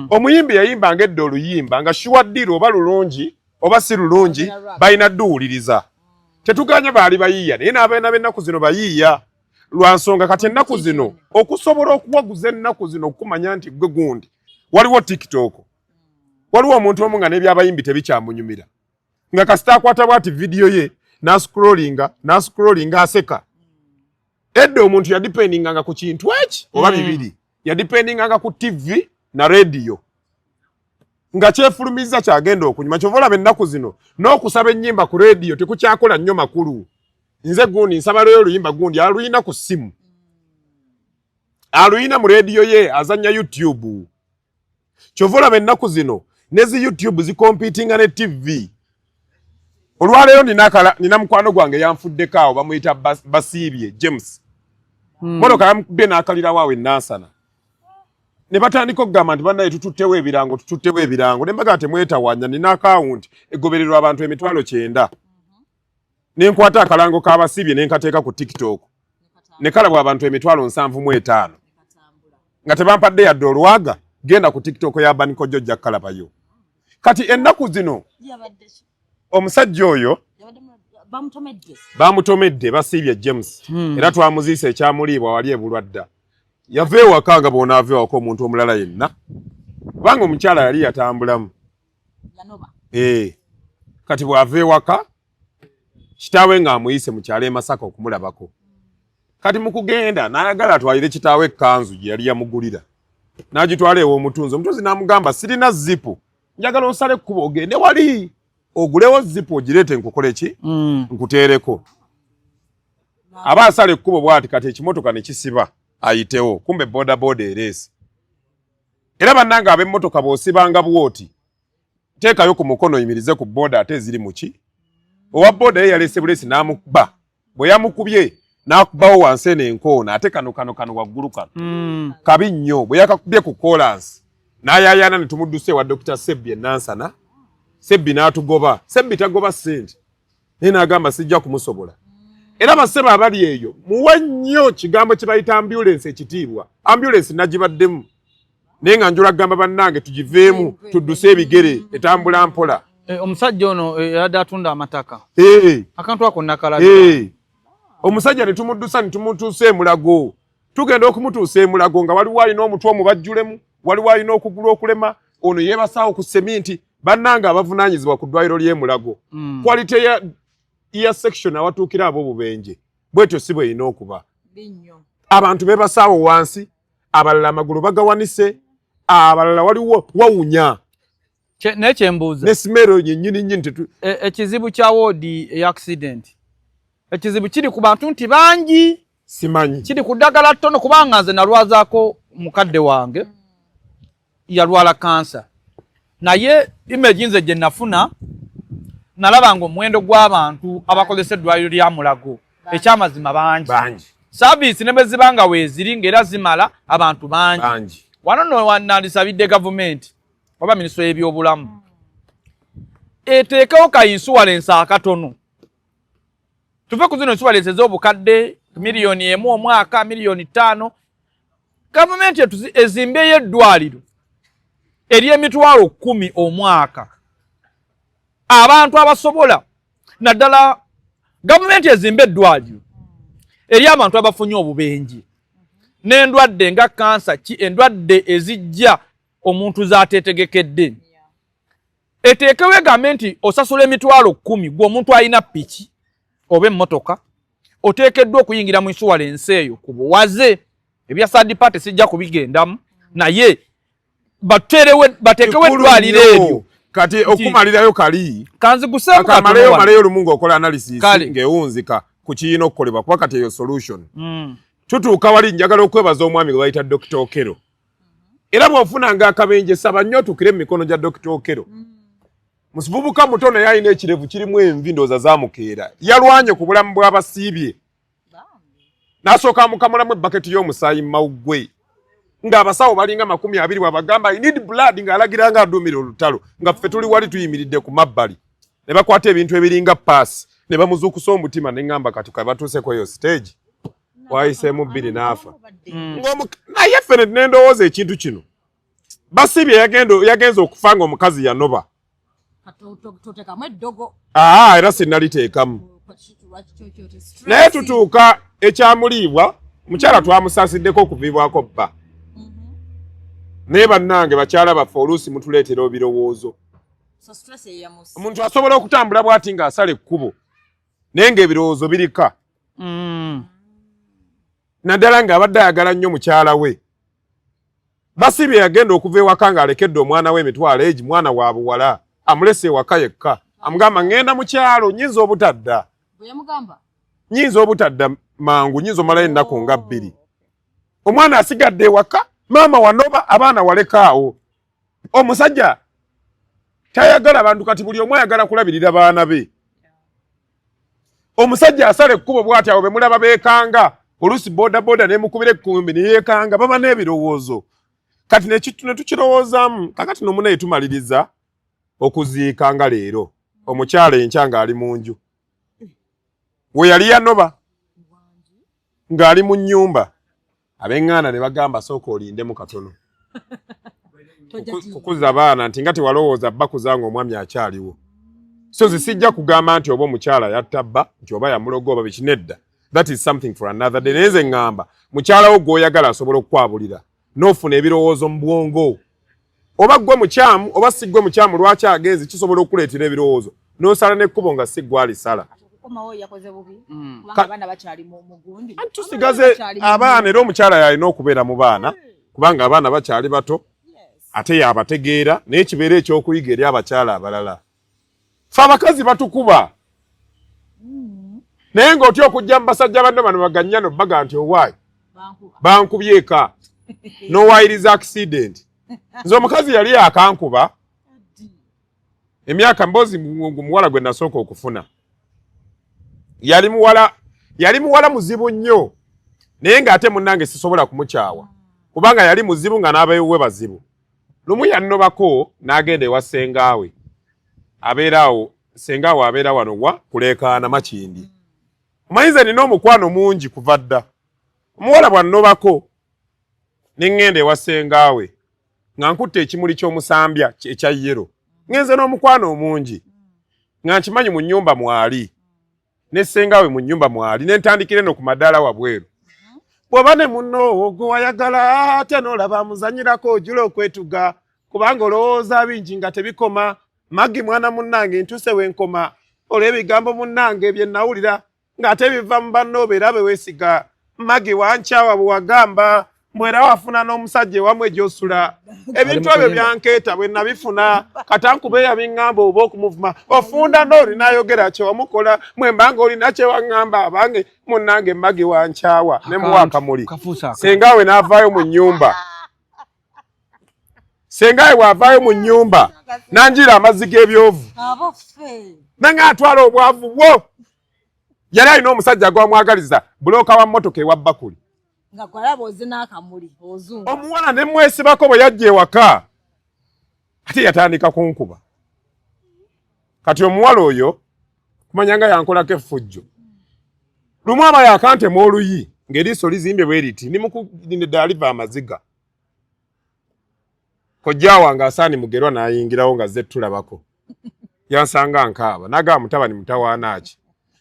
Speaker 2: Omuyimbi yayimba ng'edda oluyimba nga shuwaddira oba lulungi oba si lulungi balina dduwuliriza. Tetuganye baali bayiiya naye n'abaana b'ennaku zino bayiiya. Lwa nsonga kati ennaku zino okusobola okuwaguza ennaku zino okumanya nti gwe gundi waliwo TikTok. Waliwo omuntu omu nga n'ebyabayimbi tebikyamunyumira. Nga kasita akwata bw'ati vidiyo ye n'ascrollinga aseka. Edda omuntu yadipendinganga ku kintu eki oba bibiri. yadipendinganga ku TV na radio nga kyefulumiza kyagenda okunyuma kyovola bennaku zino n'okusaba ennyimba ku radio tekukyakola nnyo makulu nze gundi nsaba leero oluyimba gundi aluyina ku ssimu aluyina mu radio ye azanya YouTube kyovola bennaku zino nezi YouTube zikompitinga ne TV olwaleero nina mukwano gwange yanfuddeko awo bamuyita Basiibye James motoka yamukubye n'akalira waawe Nansana ne batandika okugamba nti bannaye tututtewo ebirango ne mbaga temwetawanya nina akawunti egobererwa abantu 9,000 ne nkwata akalango k'Abasiibye ne nkateeka ku TikTok ne kalabwa abantu 75,000 nga tebampadde yadde olwaga genda ku TikTok ya Baniko Jojja kalabayo kati ennaku zino omusajja oyo bamutomedde Basiibye James era twamuziisa ekyamuliibwa wali ebulwadda yava ewaka nga bw'onaava ewaka omuntu omulala yenna kubanga omukyala yali yatambulamu kati bw'ava ewaka kitaawe ng'amuyise mu kyalo e Masaka okumulabako kati mu kugenda n'ayagala atwalire kitaawe ekkanzu gye yali yamugulira n'agitwala ew'omutunzi omutunzi n'amugamba sirina zipu njagala osale ekkubo ogende wali ogulewo zipu ogireete nkukole ki nkuteereko aba asala ekkubo bw'ati kati ekimotoka ne kisiba ayitewo kumbe bodaboda ereesi era bannange ab'emmotoka bw'osibanga bwoti teekayo ku mukono oyimirize ku boda ate eziri mu ki owa boda ye yaleese buleesi n'amukuba bwe yamukubye n'akubawo wansi eno enkoona ate kano waggulu kano kabi nnyo bwe yakakubye ku kolansi n'ayaayaana ne tumudduse wa Dr. Sebbi Nansana Sebbi n'atugoba Sebbi tagoba ssente naye n'agamba sijja kumusobola era bassebe abali eyo muwe nnyo kigambo kye bayita ambulance ekitiibwa ambulance nagibaddemu naye nga njula gamba bannange tugiveemu tudduse ebigere etambula mpola
Speaker 1: omusajja ono yadde atunda amataka akantu ako nakalaga omusajja ne tumuddusa ne tumutuusa emulago tugenda okumutuusa emulago nga waliwo alina omutwe omubajjulemu waliwo alina okugulu okulema ono yeebasaawo ku seminti bannange abavunaanyizibwa ku ddwaliro ly'emulago quality ya section awatuukira ab'obubenje bwetyo si bweyina okuba abantu beebasaawo wansi abalala amagulu bagawanise abalala waliwo wawunya naye kyembuuza
Speaker 2: ne simero nnyini
Speaker 1: ekizibu kya woodi eaccident ekizibu kiri ku bantu nti bangi
Speaker 2: simanyi
Speaker 1: kiri ku ddagala ttono kubanga nze nalwazaako mukadde wange yalwala kansa naye imagi nze gye nafuna nalaba nga omuwendo gw'abantu abakozesa eddwaliro lya Mulago ekyamazima bangi saavisi ne bwe ziba nga weeziri ng'era zimala abantu bangi wano no nalisabidde gavumenti oba minisitule y'ebyobulamu eteekewo ka insuwalensi akatono tuve ku zino insuwalensi ez'obukadde miliyoni 1 omwaka miliyoni 5 gavumenti ezimbeyo eddwaliro ery'emitwalo 10 omwaka abantu abasobola naddala gavumenti ezimbe eddwaliro eri abantu abafunye obubenje n'endwadde nga kansa endwadde ezijja omuntu z'ateetegekedde eteekewo egambe nti osasula emitwalo 10 gwe omuntu alina piki oba emmotoka oteekeddwa okuyingira mu insuwalensi eyo ku buwaze ebya third party sijja kubigendamu naye bateekewo eddwaliro eryo
Speaker 2: kati okumalirayo kali
Speaker 1: kanziguseemu
Speaker 2: maleyo olumungu okola analysis ng'ewunzika ku kiyina okukolebwa kuba kati eyo solution tutuuka wali njagala okwebaza omwami gwe bayita Dr. Okero era bw'ofunanga akabenje saba nnyo otuukire mu mikono gya Dr. Okero musivubuka mutono yalina ekirevu kirimu envi ndooza zaamukeera yalwanye ku bulamu bw'Abasiibye n'asooka amukamulamu ebbaketi y'omusaayi mawuggwe ng'abasawo balinga 20 bw'abagamba I need blood ng'alagira nga aduumira olutalo nga ffe tuli wali tuyimiridde ku mabbali ne bakwata ebintu ebiringa paasi ne bamuzuukusa omutima ne ŋŋamba kati batuuseko eyo stage wayiseemu 2 n'afa naye ffe ne ndowooza ekintu kino Basiibye yagenza okufa nga omukazi yanoba era sinnaliteekamu naye tutuuka ekyamuliibwa mukyala twamusasiddeko okuviibwako bba naye bannange bakyala baffe oluusi mutuleetera ebirowoozo omuntu asobola okutambula bw'ati ng'asala ekkubo naye ng'ebirowoozo birika naddala ng'abadde ayagala nnyo mukyala we Basibye yagenda okuva ewaka ng'alekedde omwana we emitwalo egi mwana wa buwala amulese ewaka yekka amugamba ngenda mu kyalo nyinza obutadda nyinza obutadda mangu nyinza omalayo ennaku nga 2 omwana asigadde ewaka maama wanoba abaana walekaawo omusajja tayagala abantu kati buli omu ayagala kulabirira baana be omusajja asala ekkubo bw'ati awo be mulaba beekanga oluusi bodaboda n'emukubira ekkumbi ne yeekanga baba n'ebirowoozo kati ne tukirowoozaamu kakati n'omunaye tumaliriza okuziika nga leero omukyala enkya ng'ali mu nju we yali yanoba ng'ali mu nnyumba ab'eŋŋanda ne bagamba sooka olindemu katono kukuza abaana nti nga tewalowooza bakuzanga omwami akyaliwo so zisijja kugamba nti oba omukyala yattabba nti oba yamuloga oba bikinedda that is something for another day neze ŋŋamba mukyalawo gw'oyagala asobola okukwabulira n'ofuna ebirowoozo mu bwongo oba ggwe mukyamu oba si ggwe mukyamu lwaki agenzi kisobola okuleetera ebirowoozo n'osala n'ekkubo nga si gw'alisala tusigaze abaana era omukyala yalina okubeera mu baana kubanga abaana bakyali bato ate yabategeera naye kibeera ekyokuyiga eri abakyala abalala fe abakazi batukuba naye ng'otya okujja mu basajja banno bano baganyano baga nti owaayi bankubyeka n'owayiriza accident nze omukazi yali akankuba emyaka mbozi muwala gwe nasooka okufuna yali muwala muzibu nnyo naye ng'ate munnange sisobola kumukyawa kubanga yali muzibu nga n'abeewe bazibu lumu yannobako n'agenda ewa sengaawe abeeraawo sengaawe abeera wano wa kuleekaana Makindi omanyize nina omukwano mungi kuva dda omuwala bwannobako ne ŋŋenda ewa sengaawe nga nkutte ekimuli ky'omusambya ekya yero ngenze n'omukwano omungi nga nkimanyi mu nnyumba mwali ne sengaawe mu nnyumba mwali ne ntandikira eno ku madaala wabweru bw'oba ne munno gwe wayagala ate n'olaba muzanyirako ojula okwetuga kubanga olowooza bingi nga tebikoma Maggi mwana munnange ntuse wenkoma olw'ebigambo munnange bye nawulira ng'ate biva mu banno obeera be weesiga Maggi wankyawa bwe wagamba mwera wafuna n'omusajja ewamwe gy'osula ebintu ebyo byankeeta bwe nabifuna katankuba yabiŋŋamba oba okumuvuma ofunda n'olinayogera kyewamukola mwembanga olina kyewaŋŋamba abange munnange Maggi wankyawa ne muwakamuli sengaawe n'avaayo mu nnyumba sengaawe bw'avaayo mu nnyumba nanjira amazzi g'ebyovu nange atwala obwavu bwo yali alina omusajja gwamwagaliza bulooka wa mmotoka ewa Bakuli
Speaker 3: nga gwalaba oze n'akamuli ozunga
Speaker 2: omuwala ne mwesibako bwe yajja ewaka ate yatandika kunkuba kati omuwala oyo kumanya nga yankolako effujjo lumu aba yakantema oluyi ng'eriiso lizimbye bwe riti nimukudinedde aliva amaziga kojja wange asaani mugerwa n'ayingirawo nga ze tulabako yansanga nkaaba nagamba mutabani mutawaanaaki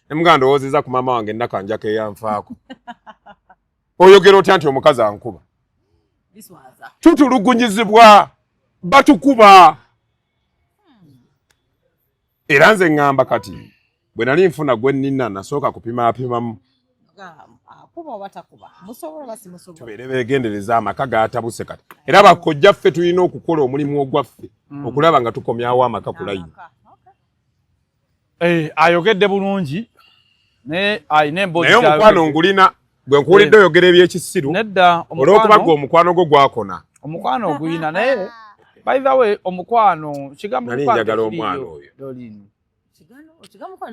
Speaker 2: ne mugamba ndowoozeza ku maama wange nakanjako eyanfaako oyogera otya nti omukazi ankuba tutulugunyizibwa batukuba era nze ŋŋamba kati bwe nali nfuna gwe nnina nasooka kupimaapimamu tubeere beegendereza amaka gatabuse kati era bakojjaffe tulina okukola omulimu ogwaffe okulaba nga tukomyawo amaka ku layini
Speaker 1: ayogedde bulungi naye
Speaker 2: omukwano ngulina gwe nkuwulidde oyogera ebyekisiru olw'okubaga omukwano gwo gwakona
Speaker 1: omukwano oguyina naye by the way omukwano kigambo
Speaker 2: nali njagala omwana oyo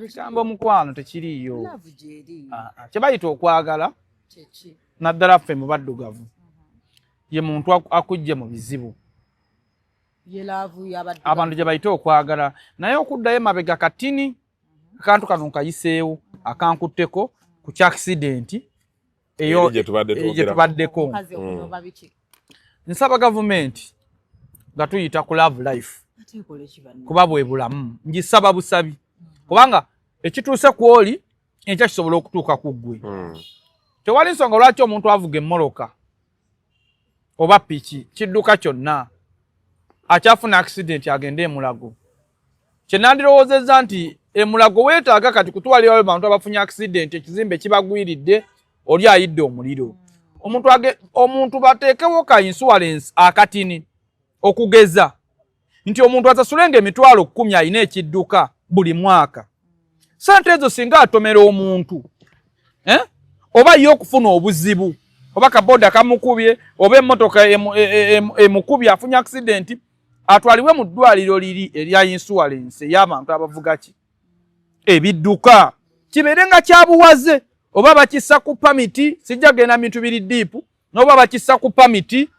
Speaker 1: kigambo omukwano tekiriiyo kye bayita okwagala naddala ffe mu baddugavu ye muntu akujje mu bizibu abantu gye bayita okwagala naye okuddayo mabega katini akantu kano nkayiseewo akankutteko ku ky'accident eyo gye tubaddeko nsaba gavumenti nga tuyita ku love life kuba bwe bulamu ngisaba busabi kubanga ekituuse ku oli enkya kisobola okutuuka ku ggwe tewali nsonga lwaki omuntu avuga emmoloka oba piki kidduka kyonna akyafuna accident agende emulago kye nandirowoozezza nti emulago weetaaga kati kutwalirayo bantu abafunye accident ekizimbe kibagwiridde oli ayidde omuliro omuntu bateekewo ka insurance akatini okugeza nti omuntu asasulenga emitwalo 10 alina ekidduka buli mwaka. Sente ezo singa atomera omuntu oba yo okufuna obuzibu oba kaboda kamukubye oba emmotoka emukubye afunya accident atwaliwe mu ddwaliro liri erya insurance ey'abantu abavuga ki ebidduka kibeerenga kyabuwaze oba bakissa ku pamiti sijja genda mintu biri diipu n'oba bakissa ku pamiti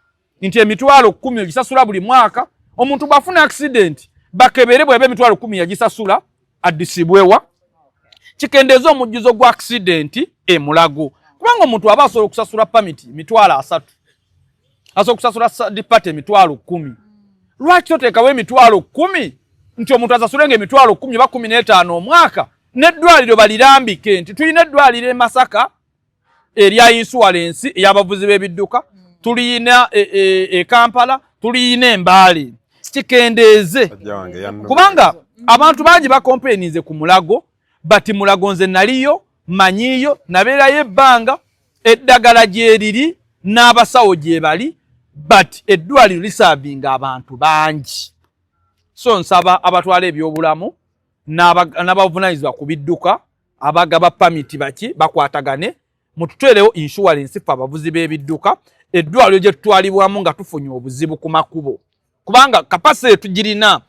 Speaker 1: nti emitwalo 10 gisasula buli mwaka omuntu bwafuna accident bakebere bwebe emitwalo 10 yagisasula addisibwewa kikendeeza omujjuzo gwa accident Mulago kubanga omuntu aba asobola okusasula pamiti emitwalo 3 asobola okusasula dipate emitwalo 10 lwaki oteekawo emitwalo 10 nti omuntu asasulenga emitwalo 10 ba 15 omwaka n'eddwaliro balirambike nti tulina eddwaliro e Masaka erya insurance ey'abavuzi b'ebidduka tulina e Kampala tulina Embaale kikendeeze kubanga abantu bangi bakompeenize ku Mulago bati Mulago nze naliyo manyiyo nabeerayo ebbanga eddagala gyeriri n'abasawo gye bali but eddwaliro lisaavinga abantu bangi so nsaba abatwala ebyobulamu n'abavunaanyizibwa ku bidduka abagaba pamiti baki bakwatagane mututwerewo insurance fe abavuzi b'ebidduka eddwaliro gye tutwalibwamu nga tufunye obuzibu ku makubo kubanga kapasite tugirina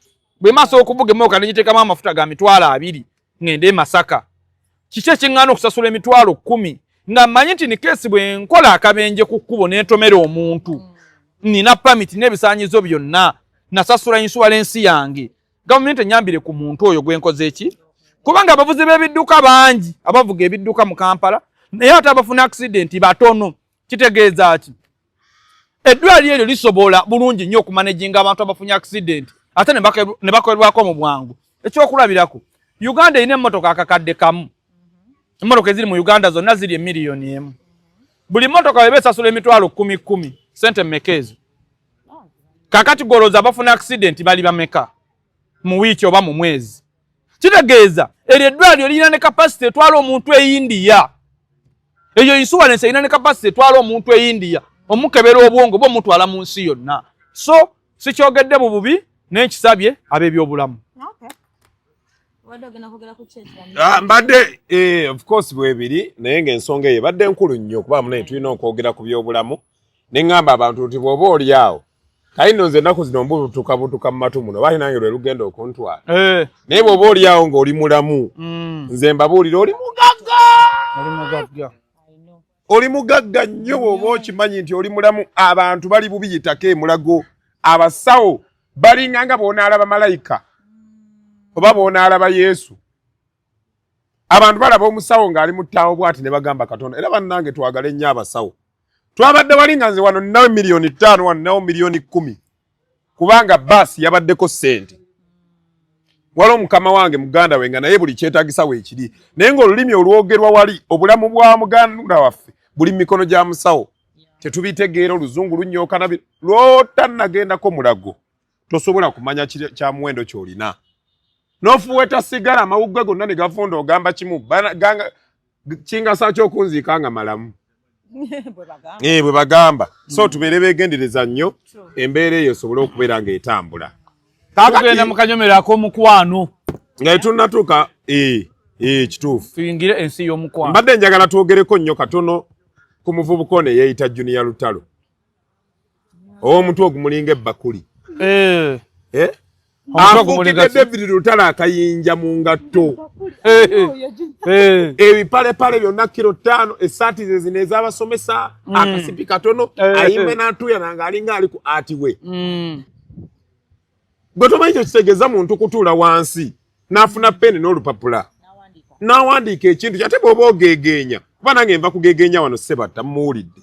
Speaker 1: bwe maaso okuvuga emmotoka negiteekamu amafuta ga mitwalo 2 ngende e Masaka kiki ekiŋŋaana okusasula emitwalo 10 nga mmanyi nti ni keesi bwe nkola akabenje ku kkubo n'entomera omuntu nina pamiti n'ebisaanyizo byonna nasasula insurance yange gavumenti enyambire ku muntu oyo gwenkoze eki kubanga abavuzi b'ebidduka bangi abavuga ebidduka mu Kampala naye ate abafuna accident batono kitegeeza ki eddwaliro eryo lisobola bulungi nnyo okumanaginga abantu abafunye accident ate ne bakolebwako mu bwangu ekyokulabirako Uganda erina emmotoka akakadde kamu emmotoka eziri mu Uganda zonna ziri emiliyoni 1 buli mmotoka weba esasula emitwalo 10 sente mmekeezo kakati goloza abafuna accident bali bameka mu wiiki oba mu mwezi kitegeeza eryo eddwaliro lirina ne capacity etwala omuntu e India eyo insurance erina ne capacity etwala omuntu e India omukebera obwongo bwo mutwala mu nsi yonna so sikyogedde mu bubi n'ekisabye ab'ebyobulamu.
Speaker 2: Mbadde of course bwebiri naye ng'ensonga eyo badde nkulu nnyo kuba munaye tulina okwogera ku byobulamu ne ngamba abantu nti bw'oba oli awo kayino nze ennaku zino mbutuka mu matu muno baali nange lwe lugenda okuntwala naye bw'oba oli awo ng'oli mulamu nze mbabuulira oli mugagga nnyo bw'oba okimanyi nti oli mulamu abantu bali bubiyitako e Mulago abasawo balinga nga boonaalaba malayika oba boonaalaba Yesu abantu balaba omusawo ng'ali mu ttaawo bw'ati ne bagamba Katonda era bannange twagale nnyo abasawo twabadde walinga nze wano nnawo miliyoni 5 wano nnawo miliyoni 10 kubanga baasi yabaddeko ssente waliwo mukama wange muganda we nga naye buli kyetaagisa weekiri naye ng'olulimi olwogerwa wali obulamu bwa muganda waffe buli mikono gya musawo tetubitegeera oluzungu lunyooka lw'otannagendako Mulago tosobola kumanya kya muwendo ky'olina n'ofuweta sigala amawugwe gonna ne gafunda ogamba kimu kingasa ky'okunziika nga malamu bwe bagamba so tubeere beegendereza nnyo embeera eyo esobole okubeera ng'etambula
Speaker 1: tugenda mu kanyomero ak'omukwano
Speaker 2: nga tunnatuuka kituufu
Speaker 1: tuyingire ensi y'omukwano
Speaker 2: mbadde njagala twogereko nnyo katono ku muvubuka ono eyeeyita Junior Lutalo ow'omutwe ogumulinga ebbakuli afuukidde David Lutalo akayinja mu ngatto ebipalepale byonna kilo 5 essaati ze zino ez'abasomesa akasipi katono ayimbe n'atuuyana ng'alinga ali ku atiwe gwe tomanyi kyo kitegeeza muntu kutuula wansi n'afuna peni n'olupapula n'awandiika ekintu kyate bw'oba ogeegeenya kuba nange nva kugeegeenya wano sebatta muwulidde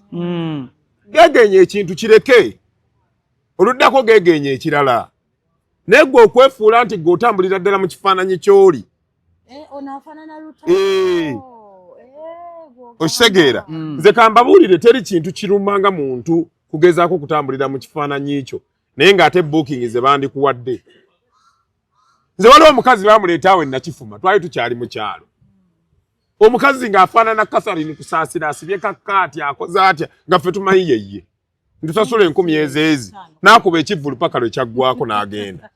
Speaker 2: geegeenya ekintu kireke oluddako geegeenya ekirala naye gwe okwefuula nti gwe otambulira ddala mu kifaananyi ky'oli okitegeera nze kambabuulire teri kintu kirumanga muntu kugezaako kutambulira mu kifaananyi kyo naye ng'ate booking ze bandikuwadde nze waliwo omukazi bamuleeta awo ennakifuma twali tukyali mu kyalo omukazi ng'afaanana Catherine Kusaasira asibye kakkaati akoze atya nga ffe tumanyi yeye ntusasula 10,000 ezeezi n'akuba ekivvulu paka lwe kyaggwako n'agenda.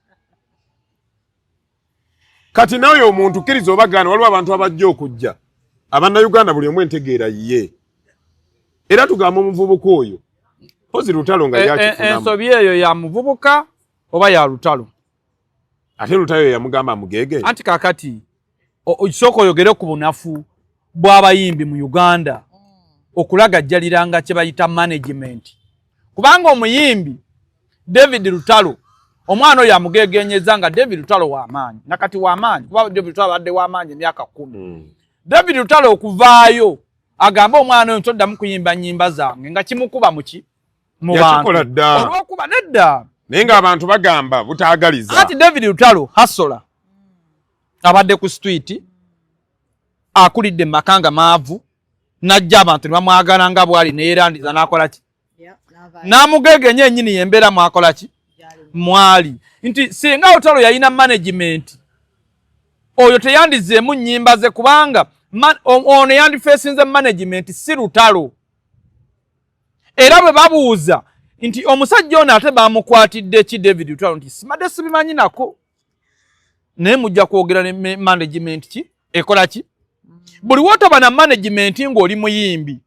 Speaker 2: Kati nawe omuntu kkiriza obagaana waliwo abantu abajja okujja Abannayuganda buli omu entegeera ye era tugamba omuvubuka oyo pozi lutalo nga yakifunamu
Speaker 1: ensobi eyo ya muvubuka oba ya lutalo
Speaker 2: ate lutalo yamugamba amugege
Speaker 1: anti kakati okisooka oyogere ku bunafu bw'abayimbi mu Uganda okulagajjaliranga kye bayita management kubanga omuyimbi David Lutalo omwana oyo amugegenyeza nga David Lutalo w'amaanyi nakati w'amaanyi kuba David Lutalo adde w'amaanyi emyaka 10 David Lutalo okuvaayo agamba omwana oyo ntoddamu kuyimba nnyimba zange nga kimukuba muki mu bantu olw'okuba nedda
Speaker 2: naye ng'abantu bagamba butaagaliza
Speaker 1: ati David Lutalo hasola abadde ku street akulidde makanga maavu najja abantu ne bamwagala nga bwali neerandiza n'akola ki n'amugegenye ennyini yembeera mwakola ki mwali nti singa Lutalo yalina management oyo teyandizeemu nnyimba ze kubanga ono yandifeesinze management si Lutalo era bwe babuuza nti omusajja ono ate bamukwatidde ki David Lutalo nti simadde sibimanyi nako naye mujja kwogera ne management ki ekola ki buli wotoba na management ng'oli muyimbi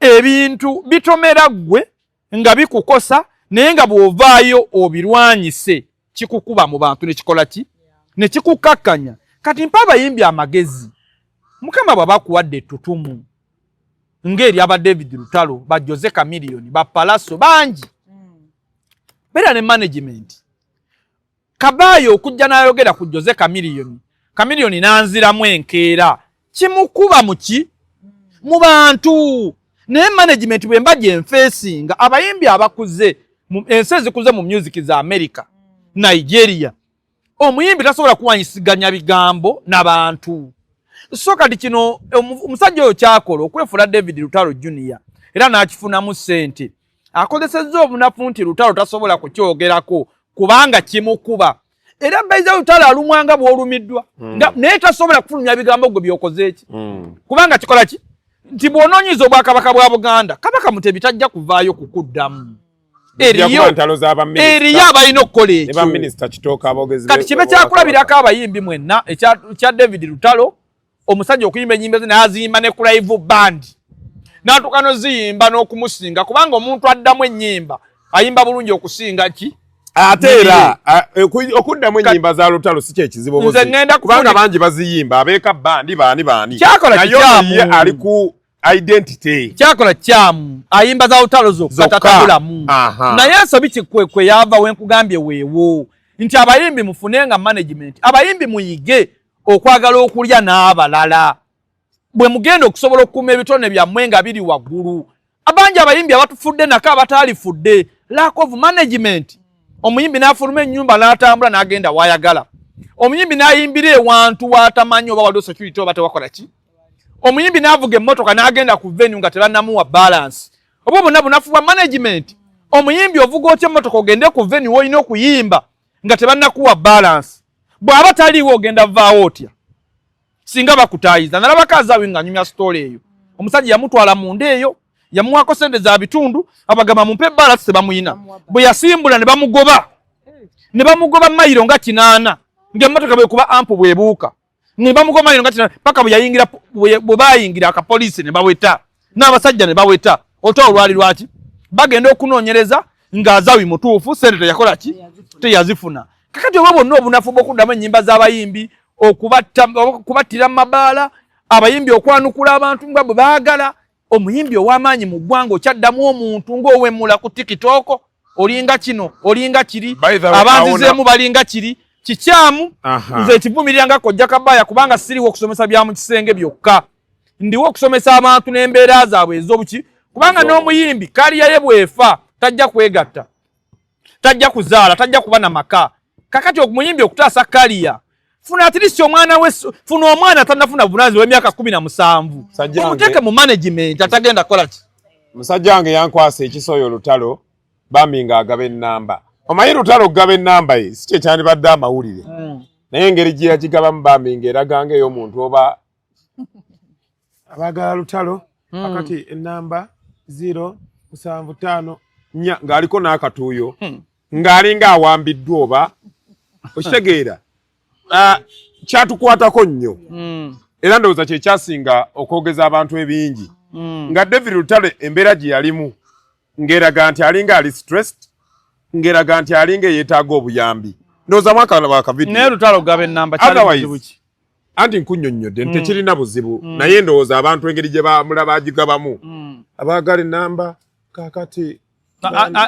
Speaker 1: ebintu bitomera gwe nga bikukosa naye nga bw'ovaayo obirwanyise kikukuba mu bantu ne kikola ki ne kikukakkanya kati mpa abayimbi amagezi Mukama bw'abakuwadde ettutumu ng'eri aba David Lutalo ba Jose Chameleone ba Palaso bangi beera ne management Kabayo okujja n'ayogera ku Jose Chameleone n'anziramu enkeera kimukuba muki mu bantu naye management bwe mbajja enfeesinga abayimbi abakuze ensi ezikuze mu music za America Nigeria omuyimbi tasobola kuwanyisiganya bigambo n'abantu so kati kino omusajja oyo kyakola okwefula David Lutalo Junior era n'akifunamu ssente akozesezza obunafu nti Lutalo tasobola kukyogerako kubanga kimukuba era Baiza Lutalo alumwanga bw'olumiddwa naye tasobola kufulumya bigambo gwe byokoze eki kubanga kikola ki nti bw'onoonyiza obwakabaka bwa Buganda kabaka Mutebi tajja kuvaayo kukuddamu eriyo abalina okukola ekyo kati kibe kyakulabirako abayimbi mwenna ekya David Lutalo omusajja okuyimba ennyimba ze n'aziyimba ne ku live band n'atuuka n'oziyimba n'okumusinga kubanga omuntu addamu ennyimba ayimba bulungi okusinga ki
Speaker 2: ate era okuddamu ennyimba za Lutalo si kyekizibu kubanga bangi baziyimba abeeka bandi baani naye ali ku identity
Speaker 1: kyakola kyamu ayimba za Lutalo zokka tatabulamu naye ensobi kikwekwe yava wenkugambye weewo nti abayimbi mufunenga management abayimbi muyige okwagala okulya n'abalala bwe mugenda okusobola okukuuma ebitone byammwe nga biri waggulu abangi abayimbi abatufudde nako abataalifudde lack of management omuyimbi n'afuluma ennyumba n'atambula n'agenda wayagala omuyimbi n'ayimbira ewantu watamanyi oba waliwo security oba tewakola ki omuyimbi n'avuga emmotoka n'agenda ku venue nga tebannamuwa balance oba bonna bunafu bwa management omuyimbi ovuga otya emmotoka ogende ku venue olina okuyimba nga tebannakuwa balance bw'aba taliiwo ogenda vaawo otya singa bakutaayiza nalabako azaawe nga nyumya story eyo omusajja yamutwala munda eyo yamuwako sente za bitundu abagamba mumpe balance tebamuyina bwe yasimbula ne bamugoba mayiro nga 8 ng'emmotoka bwe kuba ampu bwebuuka ne bamugoba mayiro nga 8 paka bwe bayingira akapoliisi ne baweta n'abasajja ne baweta oto olwali lwaki bagenda okunoonyereza ng'azaawi mutuufu sente teyakola ki teyazifuna kakati oba bonna obunafu bw'okuddamu ennyimba z'abayimbi okubattira mu mabaala abayimbi okwanukula abantu nga bwe baagala omuyimbi ow'amaanyi mu ggwanga okyaddamu omuntu ng'owemmula ku tikitoko olinga kino olinga kiri abanzizeemu balinga kiri kikyamu nze ekivumirira nga kojja Kabaaya kubanga siriwo okusomesa bya mu kisenge byokka ndiwo okusomesa abantu n'embeera zaabwe ez'obuki kubanga n'omuyimbi kaliya ye bwefa tajja kwegatta tajja kuzaala tajja kuba na maka kakati omuyimbi okutaasa kaliya funa atirisi omwana we funa omwana tanafuna bunazi w'emyaka 17 omuteke mu management atagenda kola ki
Speaker 2: musajja wange yankwasa ekisoyo Lutalo bambi ng'agaba ennamba omanyi Lutalo okugaba ennamba ye si kye kyandibadde amawulire naye engeri gye yagigabamu bambi ng'eraga ng'ey'omuntu oba abagala lutalo akati enamba 075 ng'aliko n'akatuuyo ng'alinga awambiddwa oba okitegeera kyatukwatako nnyo era ndowooza kye kyasinga okwogeza abantu ebingi nga David Lutalo embeera gye yalimu ng'eraga nti alinga ali stressed ng'eraga nti alinga yeetaaga obuyambi ndowooza mwaka wakavidiyo
Speaker 1: naye Lutalo gaba ennamba kyali buzibu ki
Speaker 2: anti nkunnyonnyodde tekirina buzibu naye ndowooza abantu engeri gye bamulaba agigabamu abaagala ennamba kakati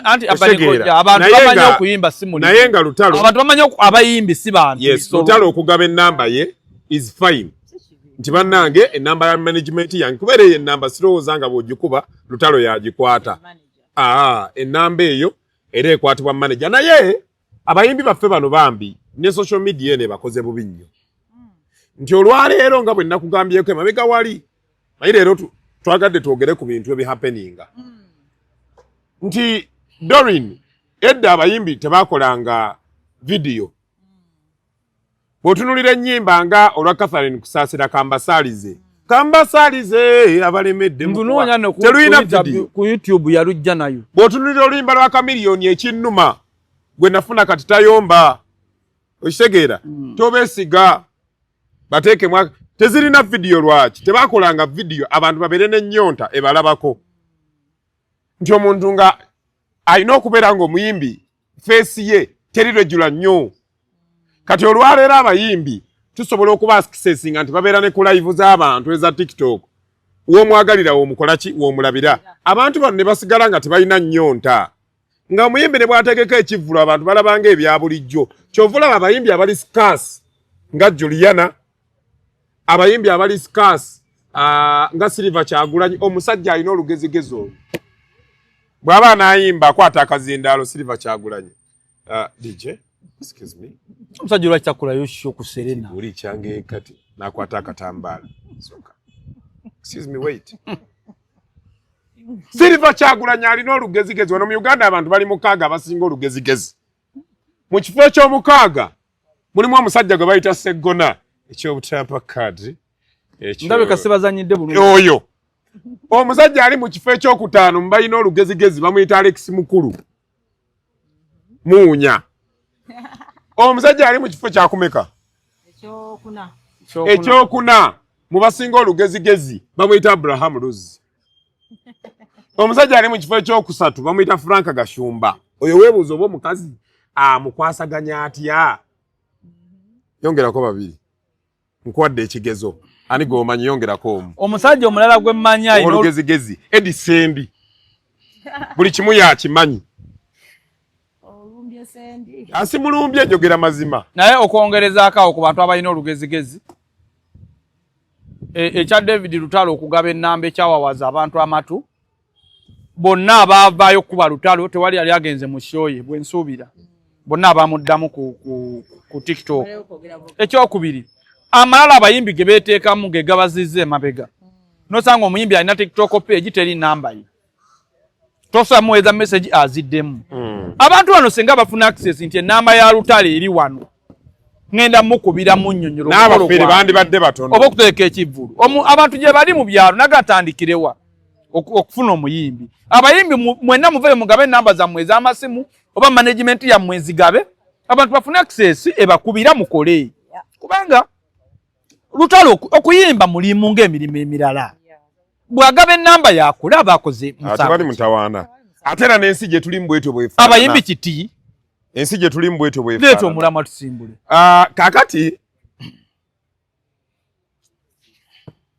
Speaker 1: anti abantu bamanyi okuyimba si mulimu
Speaker 2: naye nga Lutalo
Speaker 1: abantu bamanyi abayimbi si bantu
Speaker 2: yes Lutalo okugaba ennamba ye is fine nti bannange ennamba ya management yange kubeera eyo ennamba sirowooza nga bw'ogikuba Lutalo yagikwata ennamba eyo era ekwatibwa manager naye abayimbi baffe bano bambi ne social media ene bakoze bubi nnyo nti olwaleero nga bwe nakugambyeko emabega wali naye leero twagadde twogere ku bintu ebihappeninga nti Doreen edda abayimbi tebakolanga video bw'otunulira ennyimba nga olwa Catherine Kusaasira kambasaalize abalemedde
Speaker 1: teluyina video ku YouTube yalujja nayo
Speaker 2: bw'otunulira oluyimba lwa Kamiliyoni ekinnuma gwe nafuna kati tayomba okitegeera tobeesiga bateekemu tezirina video lwaki tebakolanga video abantu babeere n'ennyonta ebalabako nti omuntu nga alina okubeera ng'omuyimbi feesi ye terirejula nnyo kati olwaleero abayimbi tusobola okuba accessinga nti babeera ne ku live z'abantu eza TikTok w'omwagalira w'omukola ki w'omulabira abantu bano ne basigala nga tebalina nnyonta nga omuyimbi ne bw'ategeka ekivvulo abantu balabanga ebya bulijjo kyova olaba abayimbi abali scarce nga Juliana abayimbi abali scarce nga Silver Kyagulanyi omusajja alina olugezigezi olwo bw'aba n'ayimba akwata akazindaalo Silver Kyagulanyi DJ excuse me
Speaker 1: omusajja olwaki takulayo sho ku Serena
Speaker 2: uli kyange kati n'akwata akatambaala excuse me wait Silver Kyagulanyi alina olugezigezi wano mu Uganda abantu bali mukaaga abasinga olugezigezi mu kifo eky'omukaaga mulimu omusajja gwe bayita Seggona eky'obutampa kadri
Speaker 1: ndabika sibazanyidde bulungi
Speaker 2: oyo omusajja ali mu kifo ekyokutaano mubalina olugezigezi bamuyita Alex Mukulu Muunya omusajja ali mu kifo kyakumeka ekyokuna mu basinga olugezigezi bamuyita Abraham Rose omusajja ali mu kifo ekyokusatu bamuyita Frank Gashumba oyo weebuuza oba omukazi amukwasaganya atya yongerako babiri nkwadde ekigezo ani gwomanyi yongerako omu
Speaker 1: omusajja omulala gwe mmanyi alina
Speaker 2: olugezigezi Edi Sendi buli kimu yakimanyi asimulumbye njogera mazima
Speaker 1: naye okwongerezaako awo ku bantu abalina olugezigezi ekya David Lutalo okugaba ennamba ekyawawaza abantu amatu bonna abaavaayo kuba Lutalo tewali yali agenze mu shoye bwensuubira bonna abamuddamu ku TikTok ekyokubiri amalala abayimbi ge beeteekamu ge gabazizza emabega nosanga omuyimbi alina TikTok page teri namba ye tosamuweza message aziddemu abantu bano senga bafuna access nti enamba ya Lutalo eri wano ngenda mukubira munnyonnyolo
Speaker 2: n'abafere bandibadde batono
Speaker 1: oba okuteeka ekivvulu abantu gye bali mu byalo nagatandikirewa okufuna omuyimbi abayimbi mwenna muveyo mugabe enamba zammwe ez'amasimu oba management yammwe ezigabe abantu bafune access ebakubira mukole kubanga Lutalo okuyimba mulimu ng'emirimu emirala bw'agaba ennamba yakulaba akoze
Speaker 2: musango mutawaana ate era n'ensi gye tuli mbwetyo bwefaana
Speaker 1: abayimbi kiti
Speaker 2: ensi gye tuli mbwetyo bwefaana
Speaker 1: leeta omulama tusimbule
Speaker 2: kaakati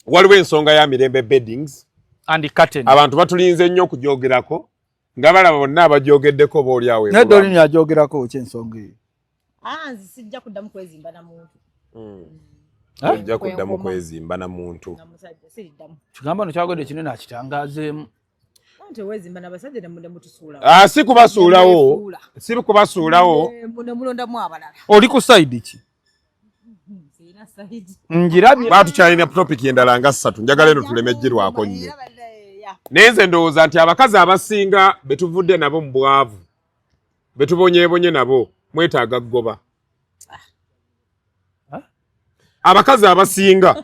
Speaker 2: waliwo ensonga ya Mirembe Beddings
Speaker 1: and curtain
Speaker 2: abantu batulinze nnyo okugyogerako nga balaba bonna abagyogeddeko boolyawo
Speaker 1: naye Doreen yagyogerako kyensonga eyo
Speaker 3: nzi sijja kuddamu kwezimba na muntu
Speaker 2: ojja kuddamu kwezimba na muntu
Speaker 1: kigambo no kyagode kinene akitangaazeemu
Speaker 3: tewezimba n'abasajja ne mutusuulawo
Speaker 2: si kubasuulawo si kubasuulawo
Speaker 3: ne mulondamu abalala
Speaker 1: oli ku side ki njirabye
Speaker 2: batukyalina topic endala nga 3 njagala eno tulemejjirwako nnyo naye nze ndowooza nti abakazi abasinga betuvudde nabo mu bwavu betubonyeebonye nabo mwetaaga ggoba abakazi abasinga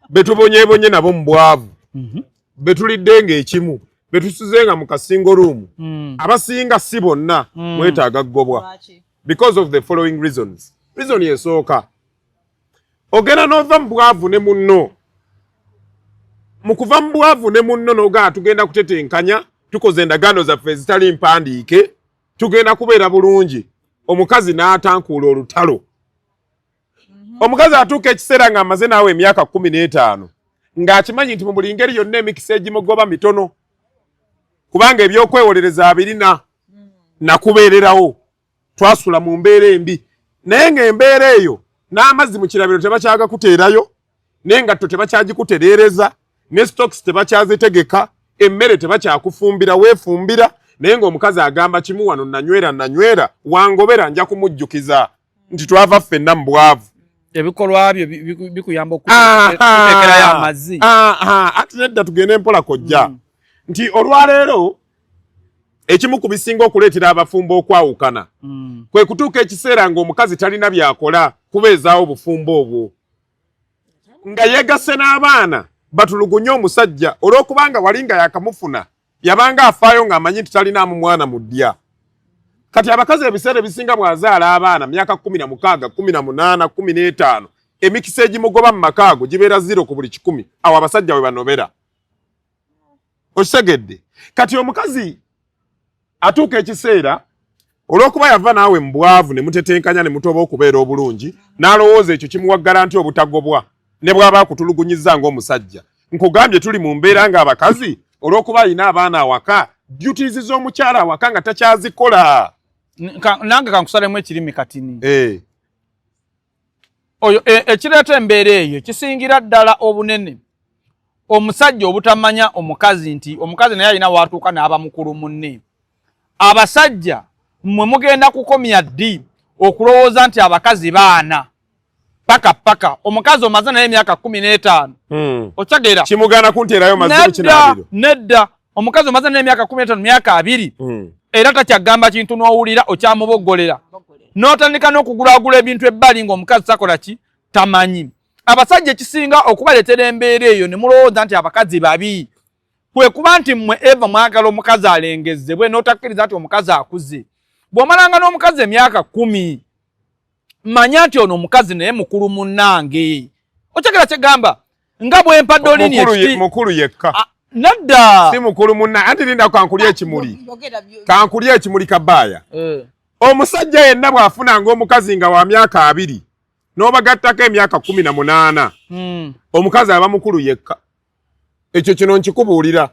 Speaker 2: betubonye nabo mbwavu betulidde ng'ekimu betusuzenga mu kasingo room abasinga si bonna mwetaaga ggobwa because of the following reasons. Reason yesooka ogenda n'ova mu bwavu ne munno mu kuva mu bwavu ne munno n'ogaa tugenda kutetenkanya tukoze endagaano zaffe ezitali mpandiike tugenda kubeera bulungi omukazi n'atankuula olutalo omukazi atuuka ekiseera ng'amaze naawe emyaka 15 ng'akimanyi nti mu buli ngeri yonna emikisa egimugoba mitono kubanga ebyokwewolereza abirina nakubeererawo twasula mu mbeera embi naye ng'embeera eyo n'amazzi mu kirabiro tebakyagakuteerayo n'engatto tebakyagikutereereza ne stocks tebakyazitegeka emmere tebakyakufumbira weefumbira naye ng'omukazi agamba kimu wano nanywera wangobera nja kumujjukiza nti twava ffenna mu bwavu
Speaker 1: ebikolwa byo bikuyamba okutekerayo amazzi
Speaker 2: ati nedda tugende mpola kojja nti olwaleero ekimu ku bisinga okuleetera abafumbo okwawukana kwe kutuuka ekiseera ng'omukazi talina byakola kubeezaawo obufumbo obwo nga yeegasse n'abaana batulugunye omusajja olw'okubanga wali nga yakamufuna yabanga afaayo ng'amanyi nti talinaamu mwana mu ddya kati abakazi ebiseera ebisinga bw'azaala abaana myaka 16 18 15 emikisa egimugoba mu maka ago gibeera 0 ku buli 100 awo abasajja we banobera okisegedde kati omukazi atuuka ekiseera olw'okuba yava naawe mu bwavu ne mutetenkanya ne mutoba okubeera obulungi n'alowooza ekyo kimuwa garanti obutagobwa ne bw'aba akutulugunyizza ng'omusajja nkugambye tuli mu mbeera ng'abakazi olw'okuba alina abaana awaka duties z'omukyala awaka nga takyazikola
Speaker 1: nange kankusalemu ekirimi katini oyo ekireeta embeera eyo kisingira ddala obunene omusajja obutamanya omukazi nti omukazi naye alina watuuka n'aba mukulu munne abasajja mmwe mugenda kukomya ddi okulowooza nti abakazi baana paka omukazi omaze naye emyaka 15 okyagera
Speaker 2: kimugana kunteerayo mazzi mu kinaabiro
Speaker 1: nedda omukazi omaze naye emyaka 15 myaka 2 era takyagamba kintu n'owulira okyamuboggolera n'otandika n'okugulaagula ebintu ebbali ng'omukazi takola ki tamanyi abasajja ekisinga okubaleetera embeera eyo ne mulowooza nti abakazi babi kwe kuba nti mmwe eva mwagala omukazi alengezebwe n'otakkiriza nti omukazi akuze bw'omalanga n'omukazi emyaka 10 manya nti ono omukazi naye mukulu munnange okyagala kyegamba nga bwempadde olini
Speaker 2: mukulu yekka
Speaker 1: nadda
Speaker 2: si mukulu munna anti linda kankulya ekimuli kabaaya omusajja yenna bw'afunanga omukazi nga wa myaka 2 n'obagattako emyaka 18 omukazi aba mukulu yekka ekyo kino nkikubuulira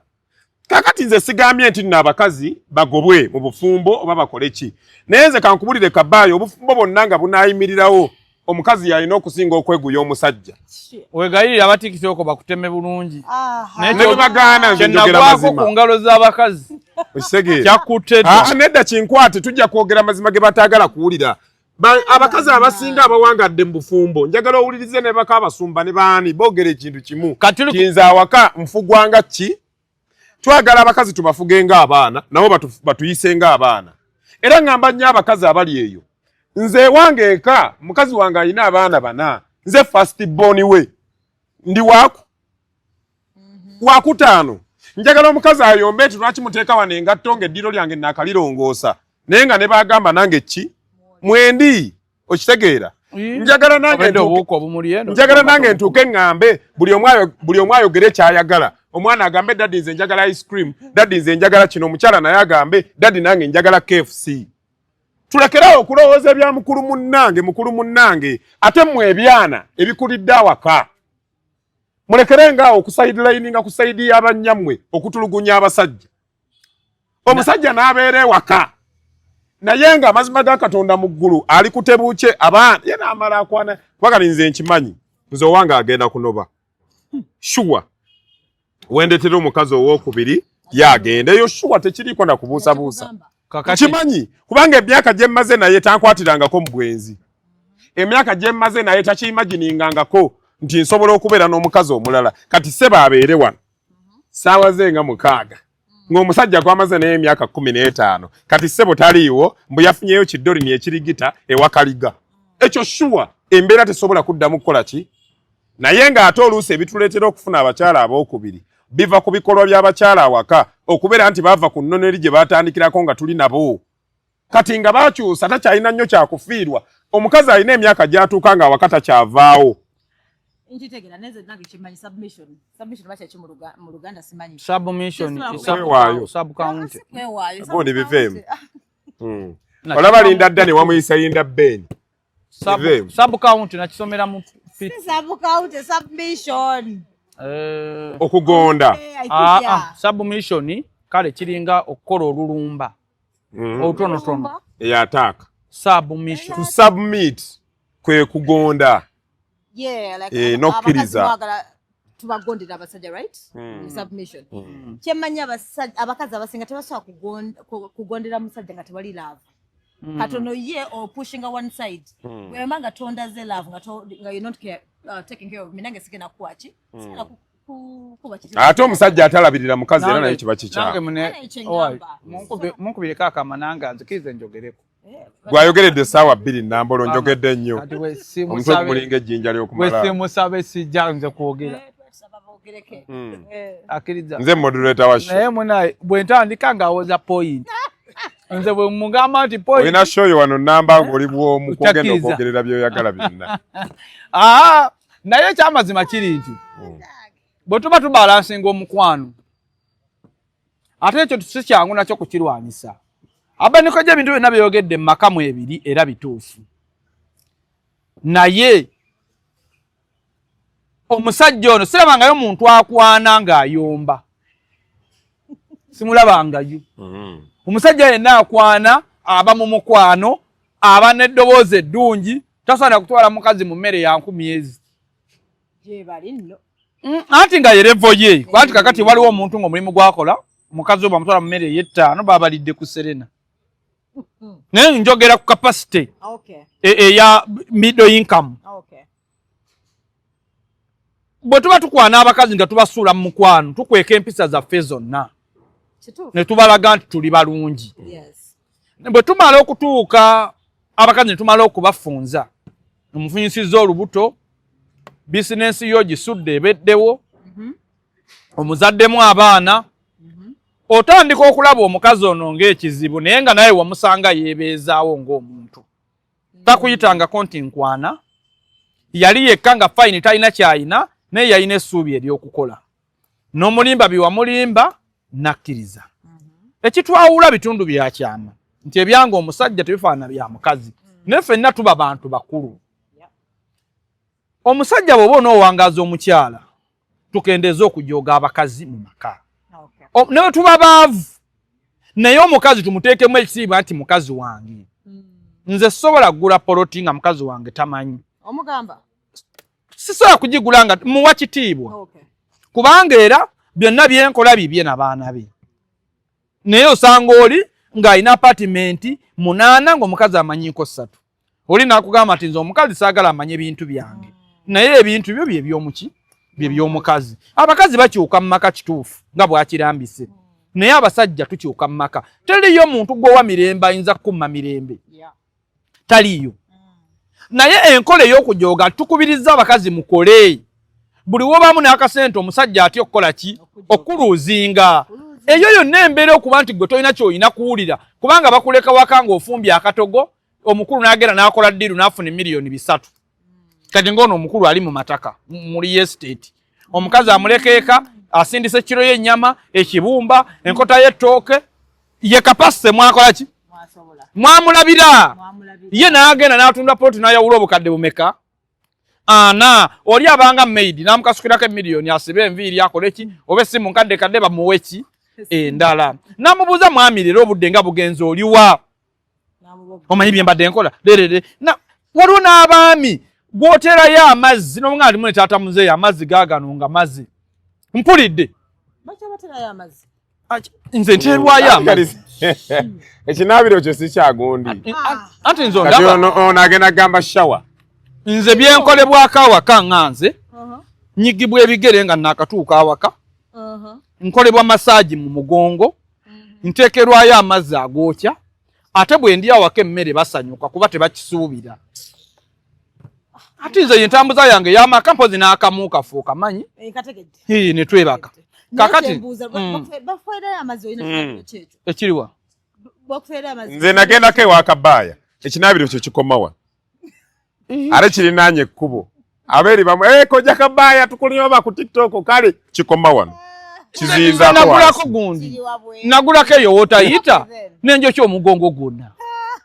Speaker 2: kakati nze sigambye nti nno abakazi bagobwe mu bufumbo oba bakole ki naye nze kankubulire kabaaya obufumbo bonna nga bunaayimirirawo omukazi yalina okusinga okweguya omusajja
Speaker 1: wegayirira abatikisi oko bakuteme bulungi
Speaker 2: ne bagaana nze njogera mazima
Speaker 1: ku ngalo z'abakazi
Speaker 2: kyakutte nedda kinkwate tujja kwogera mazima ge bataagala kuwulira abakazi abasinga abawangadde mu bufumbo njagala owulirize ne baka abasumba ne baani boogera ekintu kimu kinze awaka nfugwanga ki twagala abakazi tubafuge ng'abaana nabo batuyise ng'abaana era ngamba nnyo abakazi abali eyo nze wange eka mukazi wange alina abaana 4 nze first born we ndi wakutaano njagala omukazi ayombe tulwaki muteeka wano engatto ng'eddiro lyange naakalirongoosa naye nga ne bagamba nange ki mwendi okitegeera njagala nange ntuuke ŋŋambe buli omu ayogere kyayagala omwana agambe daddy nze njagala ice cream daddy nze njagala kino omukyala naye agambe daddy nange njagala KFC tulekerawo okulowooza ebya mukulu munnange ate mmwe ebyana ebikulidde awaka mulekerengaawo okusaidilininga ku saidi y'abanyammwe okutulugunya abasajja omusajja n'abeera ewaka naye nga amazima ga Katonda mu ggulu ali kutebuuke abaana ye n'amala akwana kubagala nze nkimanyi nze owange agenda kunoba shuwa wendetera omukazi owokubiri yagendeyo shuwa tekiriiko na kubuusabuusa kimanyi kubanga emyaka gye mmaze naye tankwatirangako mu bwenzi emyaka gye mmaze naye takiyimaginingangako nti nsobola okubeera n'omukazi omulala kati seba abeere wano saawa ze nga 6 ng'omusajja gwamaze naye emyaka 15 kati sebo taliiwo mbu yafunyeyo kiddolini ekirigita ewakaliga ekyo shuwa embeera tesobola kuddamu kukola ki naye ng'ate oluusi ebituleetera okufuna abakyala abookubiri biva ku bikolwa by'abakyala awaka okubeera nti baava ku nnono eri gye baatandikirako nga tuli nabo kati nga baakyusa takyalina nnyo kyakufiirwa omukazi alina emyaka gy'atuuka nga awaka takyavaawo.
Speaker 3: Nkitegera neze nange kimanyi submission bakya ki mu Luganda simanyi.
Speaker 1: Submission sub count.
Speaker 2: Gundi biveemu. Olaba linda dda ne wamuyisa linda Ben.
Speaker 1: Sub count nakisomera mu
Speaker 3: sub count submission.
Speaker 2: Okugonda.
Speaker 1: Submission kale kiringa okukola olulumba. Otonotono.
Speaker 2: Eyataaka.
Speaker 1: Submission.
Speaker 2: To submit kwe kugonda.
Speaker 3: Yeah, like
Speaker 2: nokkiriza.
Speaker 3: Tubagondera abasajja, right? Submission. Kyemanya abakazi abasinga tebasobola kugondera musajja nga tebali love. Katono ye or pushing one side. Wema nga tondaze love nga you're not taking care of me nange sikena kwachi. Sikena kuba kiti.
Speaker 2: Ate omusajja atalabirira mukazi era naye kiba kikyamu.
Speaker 1: Munkubire kaka mananga nzikize njogereko.
Speaker 2: Gwayogeredde saawa 2 Nambolo njogedde nnyo. Omutwe gumulinga ejjinja ly'okumala.
Speaker 1: Wese musabe sijja nze kwogera. Akiriza.
Speaker 2: Nze moderator wa show.
Speaker 1: Naye munaye bwe ntandika ng'awoza point. Nze bwe mugamba nti point.
Speaker 2: Olina show yo wano namba ng'oli bw'omu kwogenda okwogerera by'oyagala byonna.
Speaker 1: Naye ekyamazima kiri nti bwe tuba tubalansinga omukwano ate ekyo tusikyangu nakyo kukirwanyisa. Abaniko gy'ebintu byonna byogedde mu maka mu ebiri era bituufu. Naye omusajja ono sirabangayo omuntu akwana ng'ayomba. Simulabangayo. Omusajja yenna akwana aba mu mukwano aba n'eddoboozi eddungi tasaana kutwala mukazi mu mmere ya 10
Speaker 3: gye bali nno.
Speaker 1: Anti nga yerevo ye kwanti kakati waliwo omuntu ng'omulimu gwakola mukazi oba amutwala mu mmere ye5 babalidde ku Serena. Naye njogera ku capacity eya middle income. Bwe tuba tukwana abakazi nga tubasuula mu mukwano tukweka empisa zaffe zonna ne tubalaga nti tuli balungi. Bwe tumala okutuuka abakazi ne tumala okubafunza omufunyisiza olubuto bizinensi yo gisudde ebeddewo omuzaddemu abaana otandika okulaba omukazi ono ng'ekizibu naye nga naye wamusanga yeebeezaawo ng'omuntu takuyitangako nti nkwana yali yekka nga fayini talina kyayina naye yalina essuubi ery'okukola n'omulimba biwamulimba nakkiriza. Ekitwawula bitundu bya kyama nti ebyanga omusajja tebifaana bya mukazi naye ffenna tuba bantu bakulu. Omusajja bw'oba onoowangaaza omukyala tukendeeza okujooga abakazi mu maka. Naye tuba baavu naye omukazi tumuteekemu ekitiibwa nti mukazi wange. Nze sobola kugula poloti nga mukazi wange tamanyi.
Speaker 3: Omugamba
Speaker 1: sisobola kugigula nga muwa kitiibwa. Kubanga era byonna byenkola bibye n'abaana be. Naye osanga oli ng'alina apartment 8 ng'omukazi amanyiiko 3. Oli n'akugamba nti nze omukazi saagala amanye ebintu byange. Naye ebintu byo bye by'omuki bye by'omukazi. Abakazi bakyuka mu maka kituufu nga bw'akirambise. Naye abasajja tukyuka mu maka. Teriyo omuntu gwowa mirembe ayinza kukumma mirembe. Taliyo. Naye enkola ey'okujooga tukubiriza abakazi mukole. Buli wobaamu n'akasente omusajja atya okukola ki? Okuluuzinga. Eyo yonna embeera okuba nti gwe tolina ky'olina kuwulira kubanga bakuleka waka ng'ofumbye akatogo omukulu n'agenda n'akola ddiiru n'afuna $3 kati ng'ono omukulu ali mu mataka muri estate. Omukazi amulekeeka asindise kiro y'ennyama ekibumba enkota y'ettooke ye kapasite mwakola ki? Mwamulabira. Ye n'agenda n'atunda poloti n'ayawula obukadde bumeka? Oli abanga maid n'amukasukirako $1 asibe enviiri akole ki? Oba essimu nkadde kadde bamuwe ki? Endala. Namubuuza mwami leero obudde nga bugenze oliwa? Omanyi bye mbadde nkola? Waliwo n'abaami gw'oterayo amazzi n'omwana alimu ne taata muzeeyi amazzi gaagano nga mazzi. Mpulidde.
Speaker 3: Baterayo amazzi.
Speaker 1: Nze nterwayo amazzi.
Speaker 2: Ekinaabiro kyo si kyagundi.
Speaker 1: Anti nze ondaba.
Speaker 2: Ono agenda gamba shawa.
Speaker 1: Nze byenkolebwako awaka nganze. Nyigibwa ebigere nga nakatuuka awaka. Nkolebwa massage mu mugongo. Nteekerwayo amazzi agookya. Ate bwe ndi awaka emmere basanyuka kuba tebakisuubira. ati nze yentambuza yange y'amaka mpozi n'akamuuka fuuka manyi ne twebaka kakati ekiriwa
Speaker 2: nze nagendako ewa Kabaaya ekinaabiro kyo kikomawa ate kirinaanye ekkubo abeeri bamu kojja Kabaaya tukulyoba ku TikTok kale kikoma wano kiziyizaako
Speaker 1: nagulako gundi nagulako eyo wotayita n'enjoki omugongo gwonna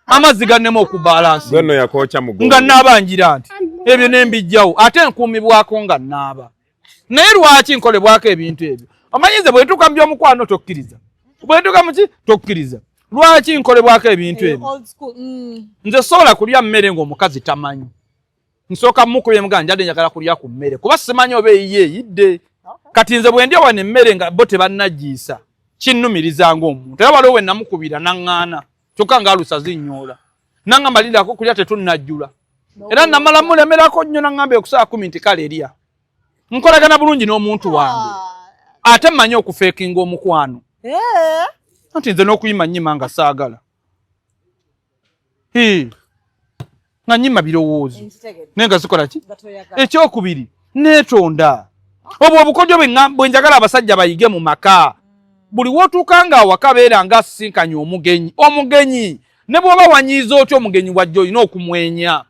Speaker 1: amazzi gannemu okubalansi
Speaker 2: gwenno yakookya mugongo
Speaker 1: nga naabanjira nti ebyo nembijjawo ate nkuumibwako nga naaba naye lwaki nkolebwako ebintu ebyo omanyize bwe ntuuka mu by'omukwano tokkiriza bwe ntuuka muki tokkiriza lwaki nkolebwako ebintu ebyo nze sobola kulya mmere ng'omukazi tamanyi nsooka mukubye mugamba njadde njagala kulya ku mmere kuba simanyi oba eyiye eyidde kati nze bwe ndya wano emmere nga bo tebannagiisa kinnumiriza ng'omuntu era waliwo we namukubira naŋŋaana kyokka ng'alusa zinnyoola naŋŋamba lindako kulya tetunnajjula era namala mulemerako nnyo naŋŋamba okusaa 10 nti kale erya nkolagana bulungi n'omuntu wange ate mmanyi okufeekinga omukwano anti nze n'okuyima nnyima nga saagala nga nnyima birowoozo naye nga zikola ki ekyokubiri neetonda obwo obukodyo bwe njagala abasajja bayige mu maka buli wootuuka nga awaka beera nga asisinkanye omugenyi ne bw'oba wanyiiza otya omugenyi wajja olina okumwenya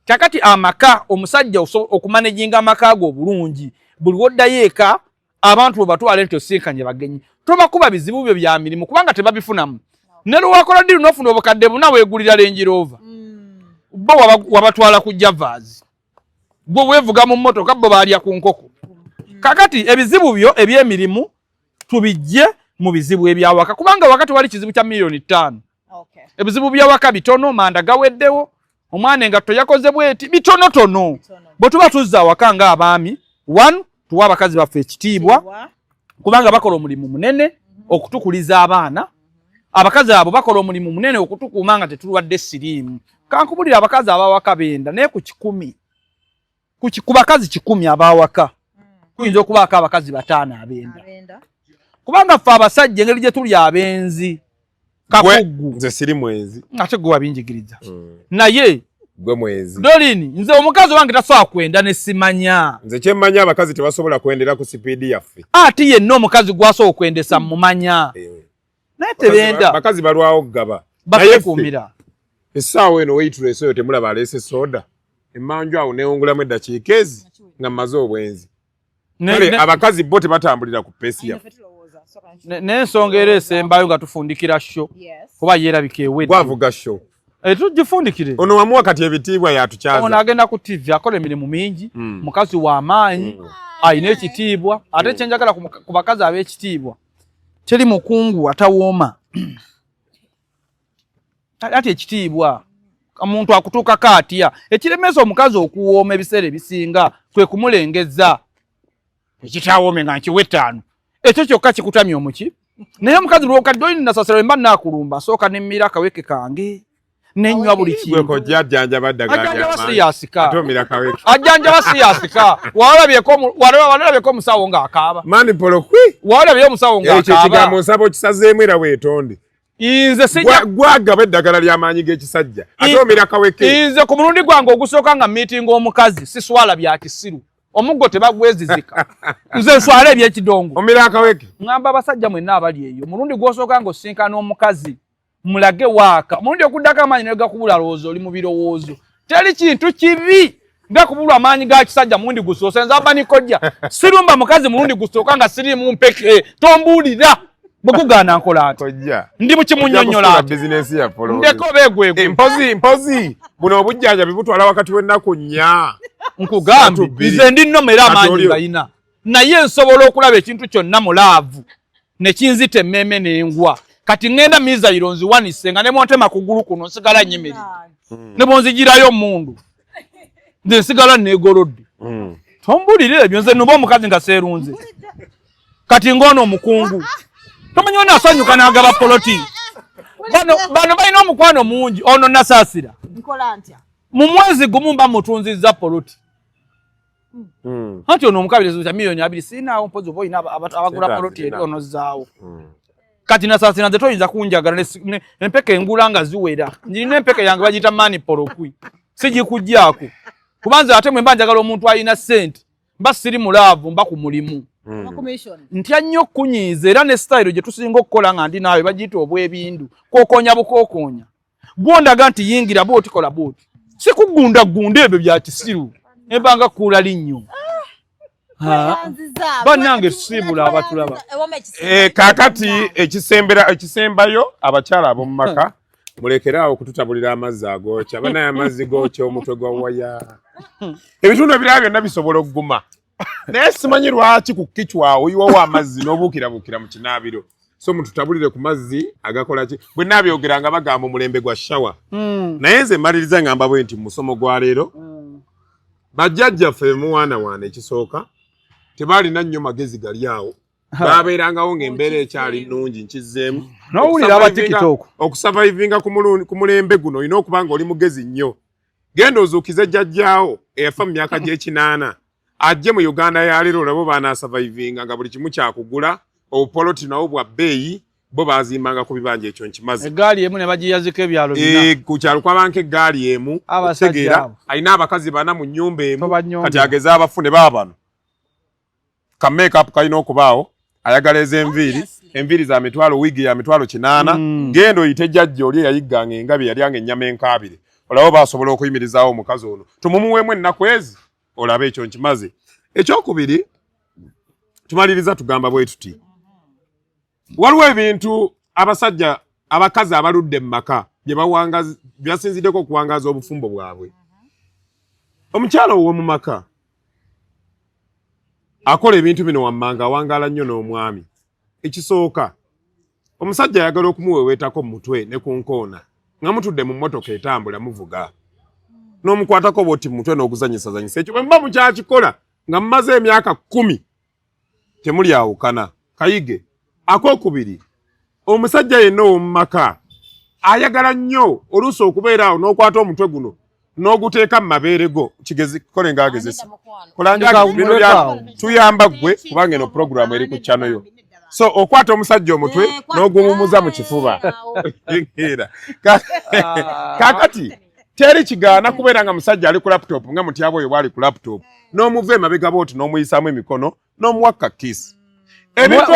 Speaker 1: kakati amaka omusajja okumanejinga amaka go obulungi buli woddayo eka abantu bwe batwala nti osisinkanye bagenyi tobakuba bizibu byo bya mirimu kubanga tebabifunamu ne lwakola ddiru n'ofuna obukadde buna weegulira Range Rover bo wabatwala ku Javas bo weevuga mu mmotoka bo baalya ku nkoko kakati ebizibu byo eby'emirimu tubijje mu bizibu ebyawaka kubanga wakati wali kizibu kya $5,000,000 ebizibu byawaka bitono manda gaweddewo omwana engatto yakoze bweti bitonotono bwe tuba tuzza awaka nga abaami 1 tuwa abakazi baffe ekitiibwa kubanga bakola omulimu munene okutukuliza abaana abakazi abo bakola omulimu munene okutukuuma nga tetulwadde siriimu kankubulira abakazi abawaka benda naye ku bakazi 10 abawaka kuyinza okubaako abakazi 5 abenda kubanga ffe abasajja engeri gye tuli abenzi kakugu
Speaker 2: nze siri mwezi
Speaker 1: ate gwe wabinjigiriza naye
Speaker 2: gwe mwezi
Speaker 1: Dolini nze omukazi wange tasobola kwenda ne simanya
Speaker 2: nze kyemmanya abakazi tebasobola kwendera ku sipiidi yaffe
Speaker 1: ate yenna omukazi gwasobola okwendesa mumanya naye tebenda
Speaker 2: bakazi balwawo gaba
Speaker 1: bakuumira
Speaker 2: essaawa eno waitress oyo temulaba aleese soda emmanju awo neewungulamu eddakiika ezi nga mmaze obwenzi kale abakazi bo tebatambulira ku peesi yaffe
Speaker 1: n'ensonga era esembayo nga tufundikira sho kuba yeerabika ewedde
Speaker 2: gwavuga sho
Speaker 1: tugifundikire
Speaker 2: ono wamuwa kati ebitiibwa yatukyaza
Speaker 1: ono agenda ku TV akola emirimu mingi mukazi w'amaanyi alina ekitiibwa ate kyenjagala ku bakazi ab'ekitiibwa teri mukungu atawooma ati ekitiibwa omuntu akutuukako atya ekiremesa omukazi okuwooma ebiseera ebisinga kwe kumulengeza ekitawoome nga nkiwe 5 ekyo kyokka kikutamya omuki naye omukazi lwokadde olina nasasala mba naakulumba sooka nemmira akaweke kange nenywa buli kintu
Speaker 2: ajjanjaba
Speaker 1: siyasika walabyeko omusawo ng'akaaba
Speaker 2: mani polokwi
Speaker 1: walabye omusawo ng'akaaba
Speaker 2: ekigambo nsaba okisazeemu era weetonde
Speaker 1: nze sijja
Speaker 2: gwagaba eddagala ly'amaanyi g'ekisajja ate omira kaweke
Speaker 1: nze ku mulundi gwange ogusooka nga miitinga omukazi siswala bya kisiru omuggo tebagwezizika nze nswala ebyekidongo
Speaker 2: omira akaweke
Speaker 1: ngamba abasajja mwenna abali eyo mulundi gwosooka nga osinkana omukazi mulage waaka mulundi okuddako amaanyi ne gakubula lowoozo oli mu birowoozo teri kintu kibi gakubulwa amaanyi ga kisajja mulundi gusoose nze aba nikojja sirumba mukazi mulundi gusooka nga siriimu mpeke tombuulira bwe kugaana nkola ati ndi mukimunnyonnyola ati ndeko beegwegwe
Speaker 2: mpozi buno obujjanjabi butwala wakati w'ennaku 4
Speaker 1: nkugambye nze ndi nnomo era amaanyi galina naye nsobola okulaba ekintu kyonna mu laavu ne kinzita emmeeme n'engwa kati ngenda mizayiro nziwanise nga ne bwontema kugulu kuno nsigala nnyimiridde ne bwonzigirayo mundu nze nsigala neegolodde tombulire ebyo nze nuba omukazi nga seerunze kati ng'ono omukungu tomanyi ono asanyuka n'agaba poloti bano balina omukwano mungi ono nasaasira mu mwezi gumu mba mutunzizza poloti anti ono omukabirizo kya $2,200,000 siinaawo mpozi oba olina abagula poloti eri onozzaawo kati nasaasira nze toyinza kunjagala empeke engula nga ziwera njirina empeke yange bagiyita mani polokwi sigikugjaako kubanza ate mwe mbanjagala omuntu alina ssente mba siri mulaavu mba ku mulimu ntya nnyo kunyiiza era ne style gye tusinga okukola nga ndi naawe bagiyita obwebindu kookoonya bukookonya gwondaga nti yingira booti kola booti si kugundagunda ebyo bya kisiru ebanga kuula linnyo bannange tusiibula abatulaba
Speaker 2: kaakati ekisembayo abakyala ab'omu maka mulekeraawo okututabulira amazzi agookya banaye amazzi gookya omutwe gwa waya ebitundu ebirala byonna bisobola okuguma naye simanyi lwaki ku kichwawo oyiwawo amazzi n'obuukirabuukira mu kinaabiro so mututabulire ku mazzi agakola ki bwe nabyogeranga bagamba omulembe gwa shawa naye nze mmaliriza ngamba bwe nti mu musomo gwa leero bajjajjaffe muwaana ekisooka tebaalina nnyo magezi gali awo baabeerangawo ng'embeera ekyali nnungi nkizzeemu
Speaker 1: n'owulira aba TikTok
Speaker 2: okusavaivinga ku mulembe guno olina okuba nga oli mugezi nnyo genda ozuukize jjajjaawo eyafa mu myaka gy'ekinaana ajje mu Uganda ya leero olabo baanaasavaivinga nga buli kimu kyakugula obupoloti nawo bwa bbeeyi bo baazimbanga ku bibanja ekyo nkimaze
Speaker 1: eggaali emu ne bagiyazika ebyalo bina
Speaker 2: ku kyalo kwabanka eggaali emu otegeera alina abakazi bana mu nnyumba emu kati ageza abafune baabano ka make-up kalina okubaawo ayagala enviiri za mitwalo wiigi ya mitwalo 8 genda oyite jjajja oli eyayigganga engabi yalyanga ennyama enkaabire olabo baasobola okuyimirizaawo omukazi ono tumumuweemu ennaku ezi olabe ekyo nkimaze ekyokubiri tumaliriza tugamba bwe tuti waliwo ebintu abakazi abaludde mu maka byasinziddeko okuwangaaza obufumbo bwabwe omukyala ow'omu maka akola ebintu bino wammanga awangaala nnyo n'omwami ekisooka omusajja ayagala okumuweweetako mu mutwe ne ku nkoona nga mutudde mu mmotoka etambula muvuga n'omukwatako bw'oti mu mutwe n'oguzanyisazanyisa ekyo bwe muba mukyakikola nga mumaze emyaka 10 temuli awukana kayige akookubiri omusajja yenna ow'omu maka ayagala nnyo oluusi okubeera awo n'okwata omutwe guno n'oguteeka mu mabeere go kigezi kole ng'agezesa tuyamba ggwe kubanga eno puroguramu eri ku chano yo so okwata omusajja omutwe n'ogumuumuza mu kifuba kaakati teri kigaana kubeera nga musajja ali ku laptop nga mutyabo oyo bwali ku laptop n'omuva emabega booti n'omuyisaamu emikono n'omuwakka kiss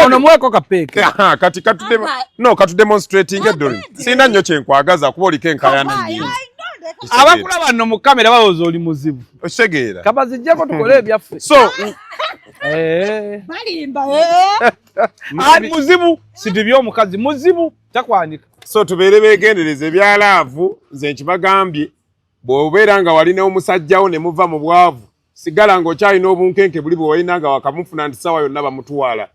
Speaker 1: ono mweko kapeeke
Speaker 2: kati katudemonstrating eddoni sina nnyo kyenkwagaza kuba oliko enkayana nnyo
Speaker 1: abakulaba nno mu kamera balowooza oli muzibu
Speaker 2: otegeera
Speaker 1: kabazijjako tukole ebyaffe
Speaker 2: so
Speaker 1: muzibu sidibya omukazi muzibu takwanika
Speaker 2: so tubeere beegendereza ebyalaavu nze nkibagambye bw'obeera nga walina omusajjawo ne muva mu bwavu sigala ng'okyalina obunkenke buli bwe walina nga wakamufuna nti sawa yonna bamutwala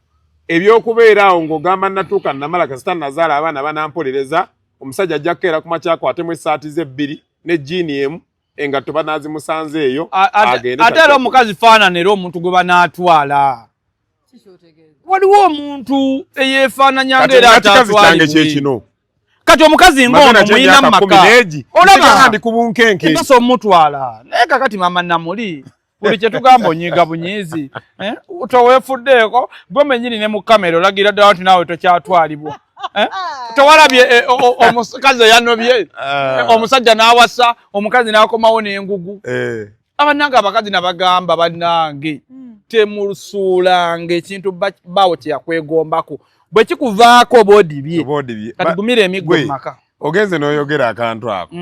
Speaker 2: ebyokubeera awo ng'ogamba natuuka namala kasita nazaala abaana banampolereza omusajja ajja kukeera ku makyako atemu essaati ze 2 ne jiini emu engatto banaazimusanze eyo agende
Speaker 1: ate era omukazi faanana era omuntu gwe banaatwala waliwo omuntu eyeefaananya ng'era
Speaker 2: atatwalibwe
Speaker 1: kati omukazi ng'ono muyina mu maka olaba
Speaker 2: ndi ku bunkenke
Speaker 1: mpasa omutwala naye kakati mama Namuli buli kye tugamba onyiga bunyiizi toweefuddeeko gwe menyini ne mu kamera olagira ddala nti naawe tokyatwalibwa tewalabye omukazi eyanobye omusajja n'awasa omukazi n'akomawo n'engugu abannange abakazi nabagamba bannange temusuulanga ekintu bawo kyeyakwegombako bwe kikuvaako boodibye kati gumira emiggo mu maka
Speaker 2: ogenze n'oyogera akantu ako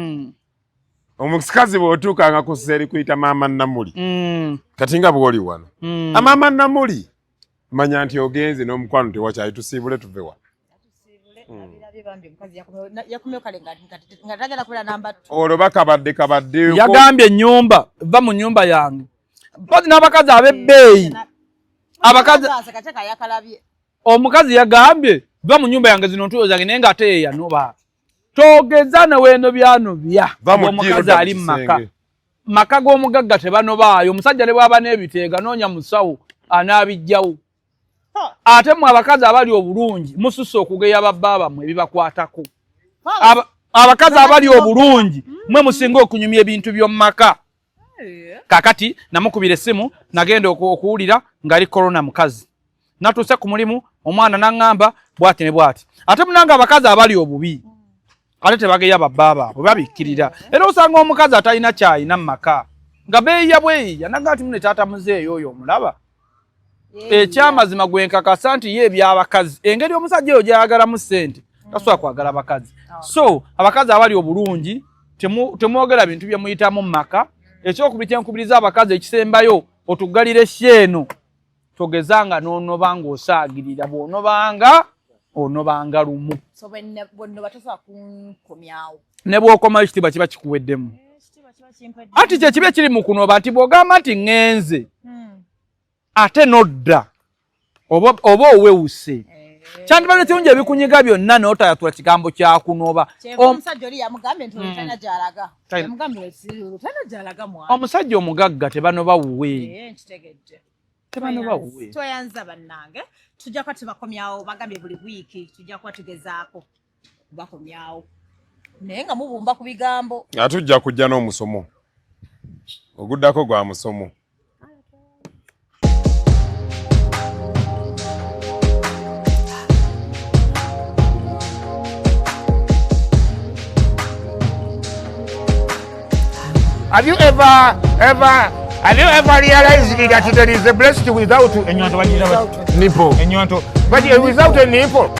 Speaker 2: omukazi bw'otuukanga ku sseri kuyita maama Namuli kati nga bw'oli wano amaama Namuli manya nti ogenze n'omukwano tewakyali tusiibule tuve wano olwo bakabadde
Speaker 1: yagambye ennyumba va mu nnyumba yange mpozi n'abakazi ab'ebbeeyi omukazi yagambye va mu nnyumba yange zino ntuuyo zange naye nga ate yeyanoba togeza newenobyanobya omukazi ali mu maka g'omugagga tebanobaayo omusajja ne bw'aba n'ebiteega noonya musawo anaabijjawo ate mwe abakazi abali obulungi mususse okugeya babbaaba mmwe ebibakwatako abakazi abali obulungi mwe musinga okunyumya ebintu by'omu maka kakati namukubira essimu nagenda okuwulira ng'ali korona mukazi natuuse ku mulimu omwana n'aŋŋamba bw'ati ne bw'ati ate munanga abakazi abali obubi ate tebageya babbaaba bwe babikkirira era osanga omukazi atalina kyayina mu maka nga beeyiya bweyiya naga ati mune taata muzeeyo oyo omulaba ekyamazima gwe nkakasa nti ye ebyabakazi engeri omusajja oyo gyayagalamu ssente tasobola kwagala bakazi so abakazi abali obulungi temwogera bintu bye muyitamu mu maka ekyokubiri kyenkubiriza abakazi ekisembayo otuggalire sheeno togezanga n'onoba ng'osaagirira bw'onobanga lumu ne bw'okomayo ekitiibwa kiba kikuweddemu anti kyekibi ekiri mu kunoba nti bw'ogamba nti ŋŋenze ate nodda oba owewuse kyandibadde kirungi ebikunyiga byonna n'otayatula kigambo kyakunoba omusajja omugagga tebanoba wuwe tebanoba wuwe
Speaker 3: toyanza bannange tujja kuba tubakomyawo bagambye buli wiiki tujja kuba tugezaako kubakomyawo naye nga mubumba ku bigambo
Speaker 2: atujja kujja n'omusomo oguddako gwa musomo
Speaker 4: Have you ever realized that there is a breast without a nipple? But without a nipple.